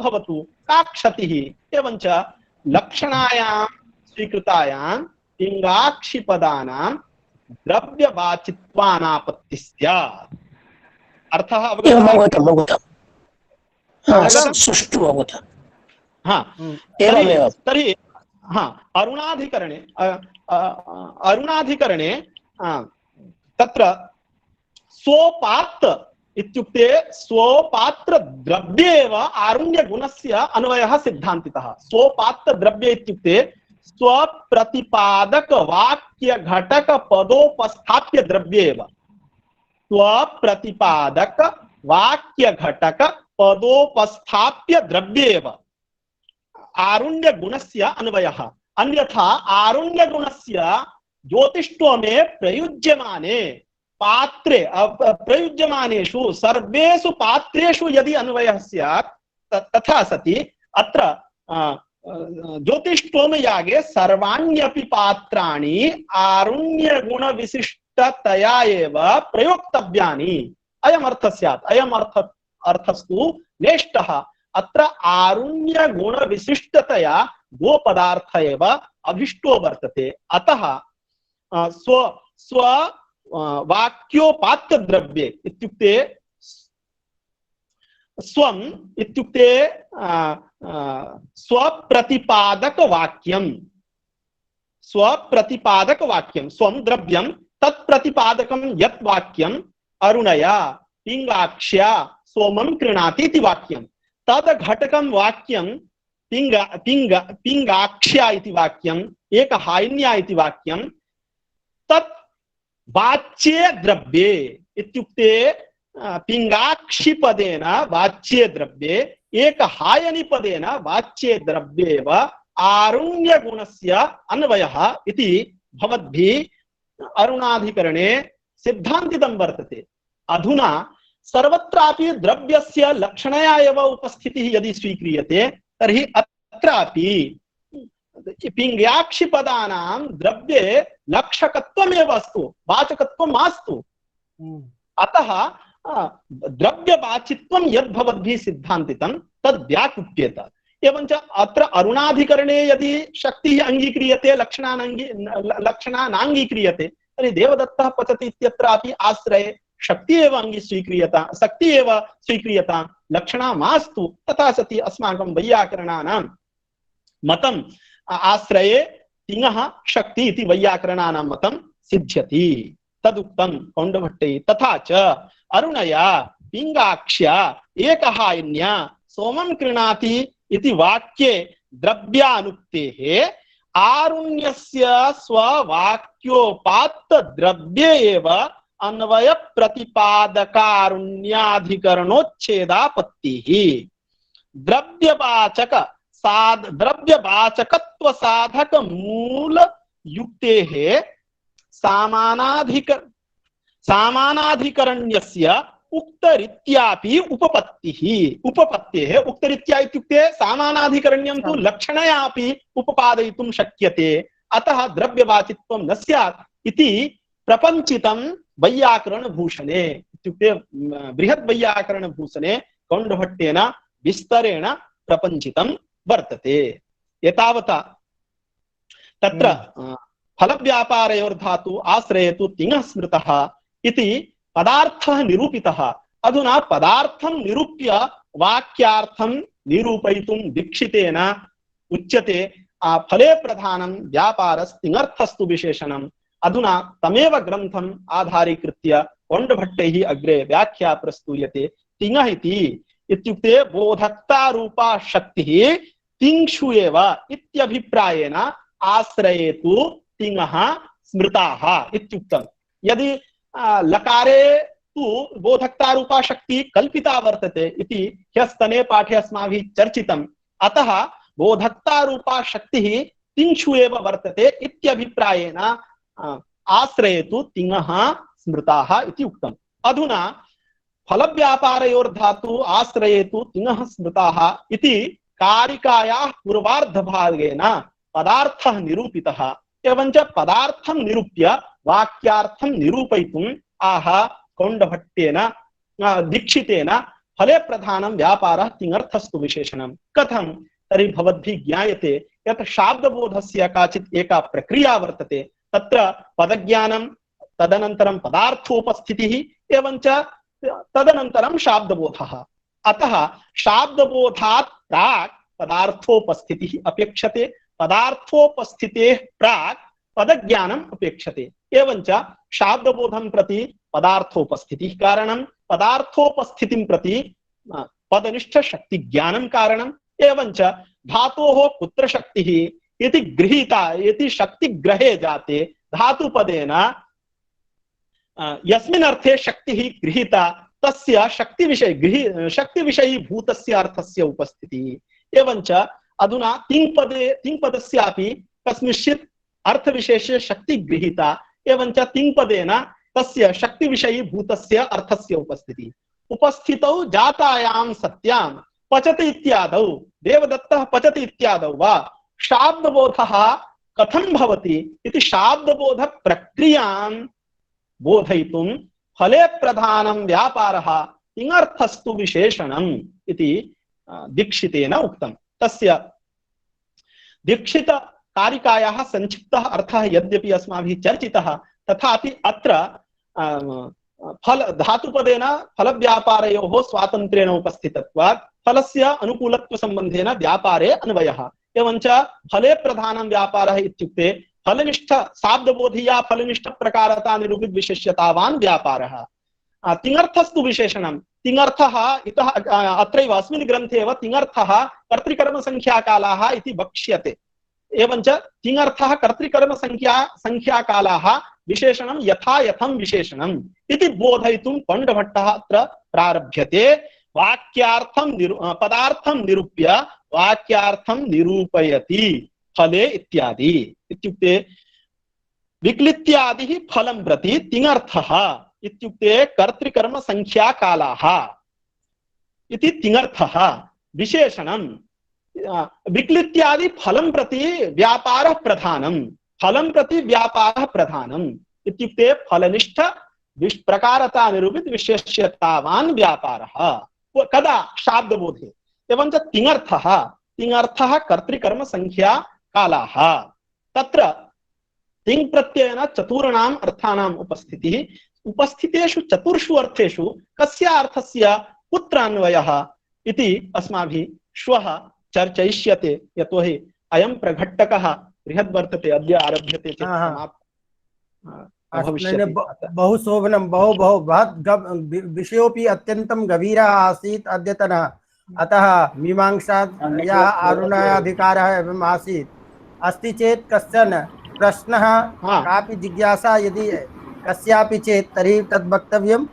भवतु का क्षतिः। एवञ्च लक्षणायां स्वीकृतायां पिङ्गाक्षिपदानां द्रव्यवाचित्वानापत्तिः स्यात्। अर्थः अवगतः? सुष्ठु अवगतः। हाँ, तर्हि अरुणाधिकरणे तत्र स्वपात्र इत्युक्ते स्वपात्र द्रव्ये एव आरुण्य गुणस्य अन्वयः सिद्धान्तितः। स्वपात्र द्रव्य इत्युक्ते स्वप्रतिपादक वाक्य घटक पदोपस्थाप्य द्रव्ये एव, स्वप्रतिपादक वाक्य घटक पदोपस्थाप्य द्रव्ये एव आरुण्य गुणस्य अन्वयः। अन्यथा आरुण्य गुणस्य ज्योतिष्टोमे प्रयुज्यमाने पात्रे प्रयुज्यमानेषु सर्वेषु पात्रेषु यदि अन्वयः स्यात् तथा सति अत्र ज्योतिष्टोमयागे सर्वाण्यपि पात्राणि आरुण्य गुण विशिष्टतया एव प्रयोक्तव्यानि। अयम् अर्थः स्यात्। अयम् अर्थस्तु नेष्टः। अत्र आरुण्य गुण विशिष्टतया गोपदार्थ एव अभिष्टो वर्तते। अतः स्व वाक्योपात्त द्रव्ये इत्युक्ते स्वम् इत्युक्ते स्वप्रतिपादक वाक्यं, स्वप्रतिपादक वाक्यं स्वं द्रव्यं तत्प्रतिपादकं यत् वाक्यं अरुणया पिङ्गाक्ष्या सोमं कृणाति इति वाक्यं, तद घटकं वाक्यं पिङ्गाक्ष्या इति वाक्यं, एकहायिन्या इति वाक्यं, तत् वाच्ये द्रव्ये इत्युक्ते पिङ्गाक्षिपदेन वाच्ये द्रव्ये एकहायनिपदेन वाच्ये द्रव्येव आरुण्य गुणस्य अन्वयः इति भवद्भिः अरुणाधिकरणे सिद्धान्तितं वर्तते। अधुना सर्वत्रापि द्रव्यस्य लक्षणया एव उपस्थितिः यदि स्वीक्रियते तर्हि अत्रापि पिङ्ग्याक्षि पदानां द्रव्ये लक्षकत्वमेव अस्तु, वाचकत्वं मास्तु। अतः द्रव्यवाचित्वं यद्भवद्भिः सिद्धान्तितं तद् व्याकुप्येत। एवञ्च अत्र अरुणाधिकरणे यदि शक्तिः अङ्गीक्रियते, लक्षणानाङ्गीक्रियते, तर्हि देवदत्तः पचति इत्यत्रापि आश्रये शक्ति एव शक्ति एव स्वीक्रियतां, लक्षणा मास्तु। तथा सति अस्माकं वैयाकरणानां मतं आश्रये तिङः शक्ति इति वैयाकरणानां मतं सिद्ध्यति। तदुक्तं कौण्डभट्टैः। तथा च अरुणया पिङ्गाक्ष्या एकहायिन्या सोमं कृणाति इति वाक्ये द्रव्यानुक्तेः आरुण्यस्य स्ववाक्योपात्त द्रव्ये एव अन्वय प्रतिपादकारुण्याधिकरणोच्छेदापत्तिः द्रव्यवाचकत्व साधक मूल युक्तेः सामानाधिकरण्यस्य उक्तरीत्यापि उपपत्तेः उक्तरीत्या इत्युक्ते सामानाधिकरण्यं तु लक्षणयापि उपपादयितुं शक्यते। अतः द्रव्यवाचित्वं न स्यात् इति प्रपञ्चितं वैयाकरणभूषणे इत्युक्ते बृहद्वैयाकरणभूषणे कौण्डभट्टेन विस्तरेण प्रपञ्चितं वर्तते। एतावता तत्र फलव्यापारयोर्धातु आश्रयेतु तिङः स्मृतः इति पदार्थः निरूपितः। अधुना पदार्थं निरूप्य वाक्यार्थं निरूपयितुं दीक्षितेन उच्यते फले प्रधानं व्यापारस्तिङर्थस्तु विशेषणम्। अधुना तमेव ग्रन्थम् आधारीकृत्य कौण्डभट्टैः अग्रे व्याख्या प्रस्तूयते। तिङः इत्युक्ते बोधक्तारूपा शक्तिः तिङ्क्षु एव इत्यभिप्रायेण आश्रयेतु तिङः स्मृताः इत्युक्तम्। यदि लकारे तु बोधक्तारूपा शक्ति कल्पिता वर्तते इति ह्यस्तने पाठे अस्माभिः चर्चितम्। अतः बोधक्तारूपा शक्तिः तिङ्क्षु एव वर्तते इत्यभिप्रायेण आश्रयेतु तिङः स्मृताः इति उक्तम्। अधुना फलव्यापारयोर्धातु आश्रयेतु तिङः स्मृताः इति कारिकायाः पूर्वार्धभागेन पदार्थः निरूपितः। एवञ्च पदार्थं निरूप्य वाक्यार्थं निरूपयितुम् आह कौण्डभट्टेन दीक्षितेन फले प्रधानं व्यापारः तिङर्थस्तु विशेषणम्। कथं तर्हि भवद्भिः ज्ञायते यत् शाब्दबोधस्य काचित् एका प्रक्रिया वर्तते। तत्र पदज्ञानं, तदनन्तरं पदार्थोपस्थितिः, एवञ्च तदनन्तरं शाब्दबोधः। अतः शाब्दबोधात् प्राक् पदार्थोपस्थितिः अपेक्षते, पदार्थोपस्थितेः प्राक् पदज्ञानम् अपेक्षते। एवञ्च शाब्दबोधं प्रति पदार्थोपस्थितिः कारणं, पदार्थोपस्थितिं प्रति पदनिष्ठ शक्तिज्ञानं कारणम्। एवञ्च धातोः कुत्र शक्तिः इति गृहीता इति शक्तिग्रहे जाते धातुपदेन यस्मिन् अर्थे शक्तिः गृहीता तस्य शक्तिविषयी भूतस्य अर्थस्य उपस्थितिः। एवञ्च अधुना तिङ्पदस्यापि कस्मिंश्चित् अर्थविशेषे शक्ति गृहीता, एवञ्च तिङ्पदेन तस्य शक्तिविषयी भूतस्य अर्थस्य उपस्थितिः। उपस्थितौ जातायां सत्यां पचति इत्यादौ देवदत्तः पचति इत्यादौ वा शाब्दबोधः कथं भवति इति शाब्दबोध प्रक्रियां बोधयितुं फले प्रधानं व्यापारः तिङर्थस्तु विशेषणम् इति दीक्षितेन उक्तम्। तस्य दीक्षित कारिकायाः संक्षिप्तः अर्थः यद्यपि अस्माभिः चर्चितः, तथापि अत्र फल धातुपदेन फलव्यापारयोः स्वातन्त्र्येण उपस्थितत्वात् फलस्य अनुकूलत्व संबंधेन व्यापारे अन्वयः। एवञ्च फले प्रधानं व्यापारः इत्युक्ते फलनिष्ठ शाब्दबोधिया फलनिष्ठ प्रकारता निरूपित विशेष्यतावान् व्यापारः। तिङर्थस्तु विशेषणं। तिङर्थः इतः अत्रैव अस्मिन् ग्रन्थे एव तिङर्थः कर्तृकर्मसङ्ख्याकालाः इति वक्ष्यते। एवञ्च तिङर्थः कर्तृकर्मसङ्ख्याकालाः विशेषणं यथा यथं विशेषणम् इति बोधयितुं कौण्डभट्टः अत्र प्रारभ्यते। वाक्यार्थं पदार्थं निरूप्य वाक्यार्थं निरूपयति फले इत्यादि इत्युक्ते विक्लित्यादिः फलं प्रति तिङर्थः इत्युक्ते कर्तृकर्मसङ्ख्याकालाः इति तिङर्थः विशेषणं विक्लित्यादि फलं प्रति व्यापारः प्रधानम्, फलं प्रति व्यापारः प्रधानम् इत्युक्ते फलनिष्ठ प्रकारता निरूपित विशेष्यतावान् व्यापारः कदा शाब्दबोधे। एवं च तिङर्थः, तिङर्थः कर्तृकर्म संख्या कालाः। तत्र तिङ् प्रत्ययेन चतुर्णाम् अर्थानाम् उपस्थितिः, उपस्थितेषु चतुर्षु अर्थेषु कस्य अर्थस्य कुत्र अन्वयः इति अस्माभिः श्वः चर्चयिष्यते। यतोहि अयं प्रघट्टकः बृहद् वर्तते, अद्य आरभ्यते चेत् समाप्तः भविष्यति। बहु शोभनं, बहु बहु विषयोपि अत्यन्तं गभीरः आसीत् अद्यतनः। अतः मीमांसायाः आरुणाधिकारः एवम् आसीत्। अस्ति चेत् कश्चन प्रश्नः, कापि जिज्ञासा यदि कस्यापि चेत् तर्हि तद् वक्तव्यम्।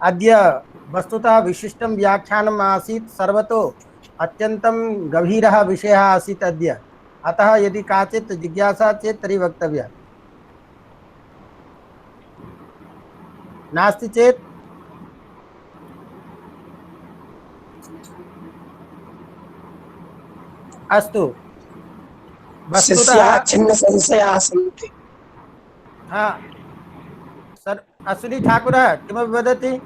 अद्य वस्तुतः विशिष्टं व्याख्यानम् आसीत्, सर्वतो अत्यन्तं गभीरः विषयः आसीत् अद्य। अतः यदि काचित् जिज्ञासा चेत् तर्हि वक्तव्या, नास्ति चेत् अस्तु। वस्तुतः छिन्न संशयाः सन्ति। हाँ सर, अश्विनी ठाकुरः किमपि वदति?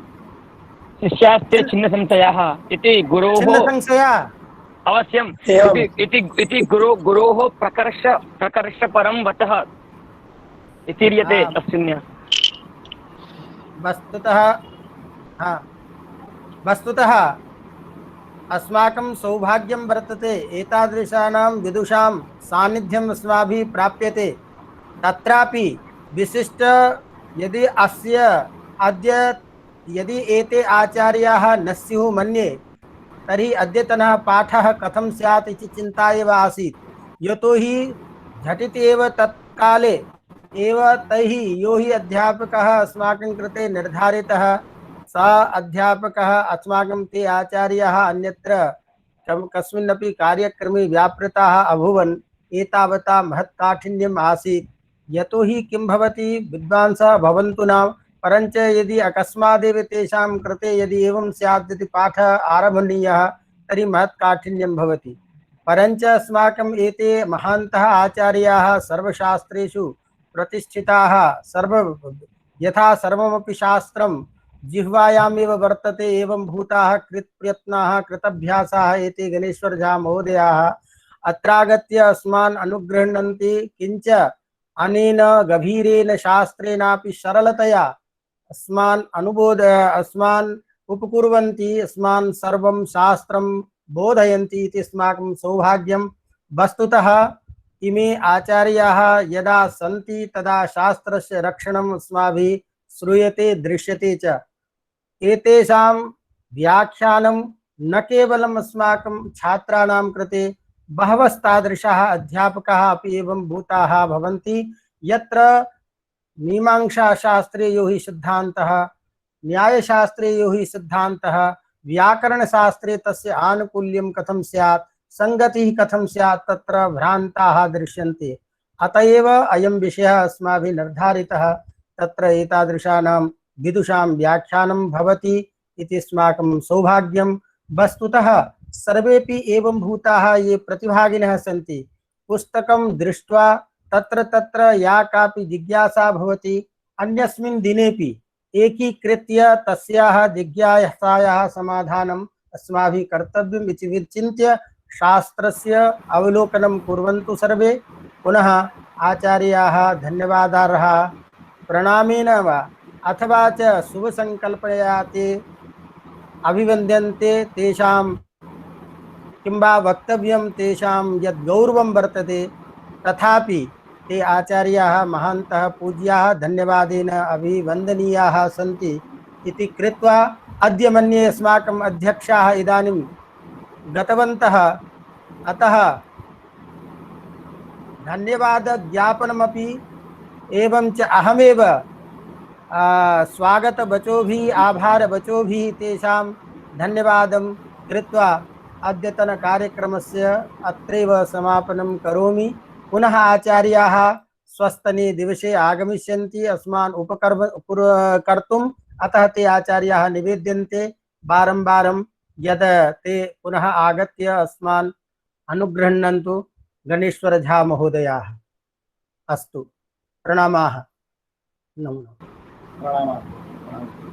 शिष्यास्ते छिन्न संशयाः इति गुरोः छिन्न संशयाः अवश्यम् इति गुरोः प्रकर्ष परं वचः इति रीयते तस्मिन्। वस्तुतः अस्माकं सौभाग्यं वर्तते, एतादृशानां विदुषां सान्निध्यम् अस्माभिः प्राप्यते। तत्रापि विशिष्ट यदि अस्य अद्य यदि एते आचार्याः न स्युः मन्ये, तर्हि अद्यतनः पाठः कथं स्यात् इति चिन्ता एव आसीत्। यतोहि झटिति एव तत्काले एव तैः यो हि अध्यापकः अस्माकं कृते निर्धारितः, सः अध्यापकः अस्माकं ते आचार्याः अन्यत्र कस्मिन्नपि कार्यक्रमे व्यापृताः अभूवन्। एतावता महत्काठिन्यम् आसीत्। यतोहि किं भवति, विद्वांसः भवन्तु नाम, परञ्च यदि अकस्मादेव तेषां कृते यदि एवं स्यात् यदि पाठः आरभणीयः तर्हि महत्काठिन्यं भवति। परञ्च अस्माकम् एते महान्तः आचार्याः सर्वशास्त्रेषु प्रतिष्ठिताः, यथा सर्वमपि शास्त्रं जिह्वायामेव वर्तते, एवं भूताः कृतप्रयत्नाः कृतभ्यासाः एते गणेश्वर झा महोदयाः अत्रागत्य अस्मान् अनुगृह्णन्ति। किञ्च अनेन गभीरेण शास्त्रेणापि सरलतया अस्मान् उपकुर्वन्ति, अस्मान् सर्वं शास्त्रं बोधयन्ति इति अस्माकं सौभाग्यं। वस्तुतः इमे आचार्याः यदा सन्ति तदा शास्त्रस्य रक्षणम् अस्माभिः श्रूयते, दृश्यते च। एतेषां व्याख्यानं न केवलम् अस्माकं छात्राणां कृते, बहवस्तादृशाः अध्यापकाः अपि एवं भूताः भवन्ति, यत्र मीमांसाशास्त्रे यो हि सिद्धान्तः, न्यायशास्त्रे यो हि सिद्धान्तः, व्याकरणशास्त्रे तस्य आनुकूल्यं कथं स्यात्, संगतिः कथं स्यात्, तत्र भ्रान्ताः दृश्यन्ते। अत एव अयं विषयः अस्माभिः निर्धारितः, तत्र एतादृशानां विदुषां व्याख्यानं भवति इति अस्माकं सौभाग्यं। वस्तुतः सर्वेपि एवं भूताः ये प्रतिभागिनः सन्ति, पुस्तकं दृष्ट्वा तत्र तत्र या कापि जिज्ञासा भवति, अन्यस्मिन् दिनेपि एकीकृत्य तस्याः जिज्ञासायाः समाधानम् अस्माभिः कर्तव्यम् इति विचिन्त्य शास्त्रस्य अवलोकनं कुर्वन्तु सर्वे। पुनः आचार्याः धन्यवादार्हः प्रणामेन वा अथवा च शुभसङ्कल्पया ते अभिवन्द्यन्ते। तेषां किं वा वक्तव्यं, तेषां यद् गौरवं वर्तते, तथापि ते आचार्याः महान्तः पूज्याः धन्यवादेन अभिवन्दनीयाः सन्ति इति कृत्वा अद्य मन्ये अस्माकम् अध्यक्षाः इदानीं गतवन्तः। अतः धन्यवादज्ञापनमपि एवं च अहमेव स्वागतवचोभिः आभारवचोभिः तेषां धन्यवादं कृत्वा अद्यतनकार्यक्रमस्य अत्रैव समापनं करोमि। पुनः आचार्याः स्वस्तने दिवसे आगमिष्यन्ति अस्मान् कर्तुम्। अतः ते आचार्याः निवेद्यन्ते बारं बारं यद् ते पुनः आगत्य अस्मान् अनुगृह्णन्तु गणेश्वर झा महोदयाः। अस्तु, प्रणामाः। नमो नमः। प्रणामाः।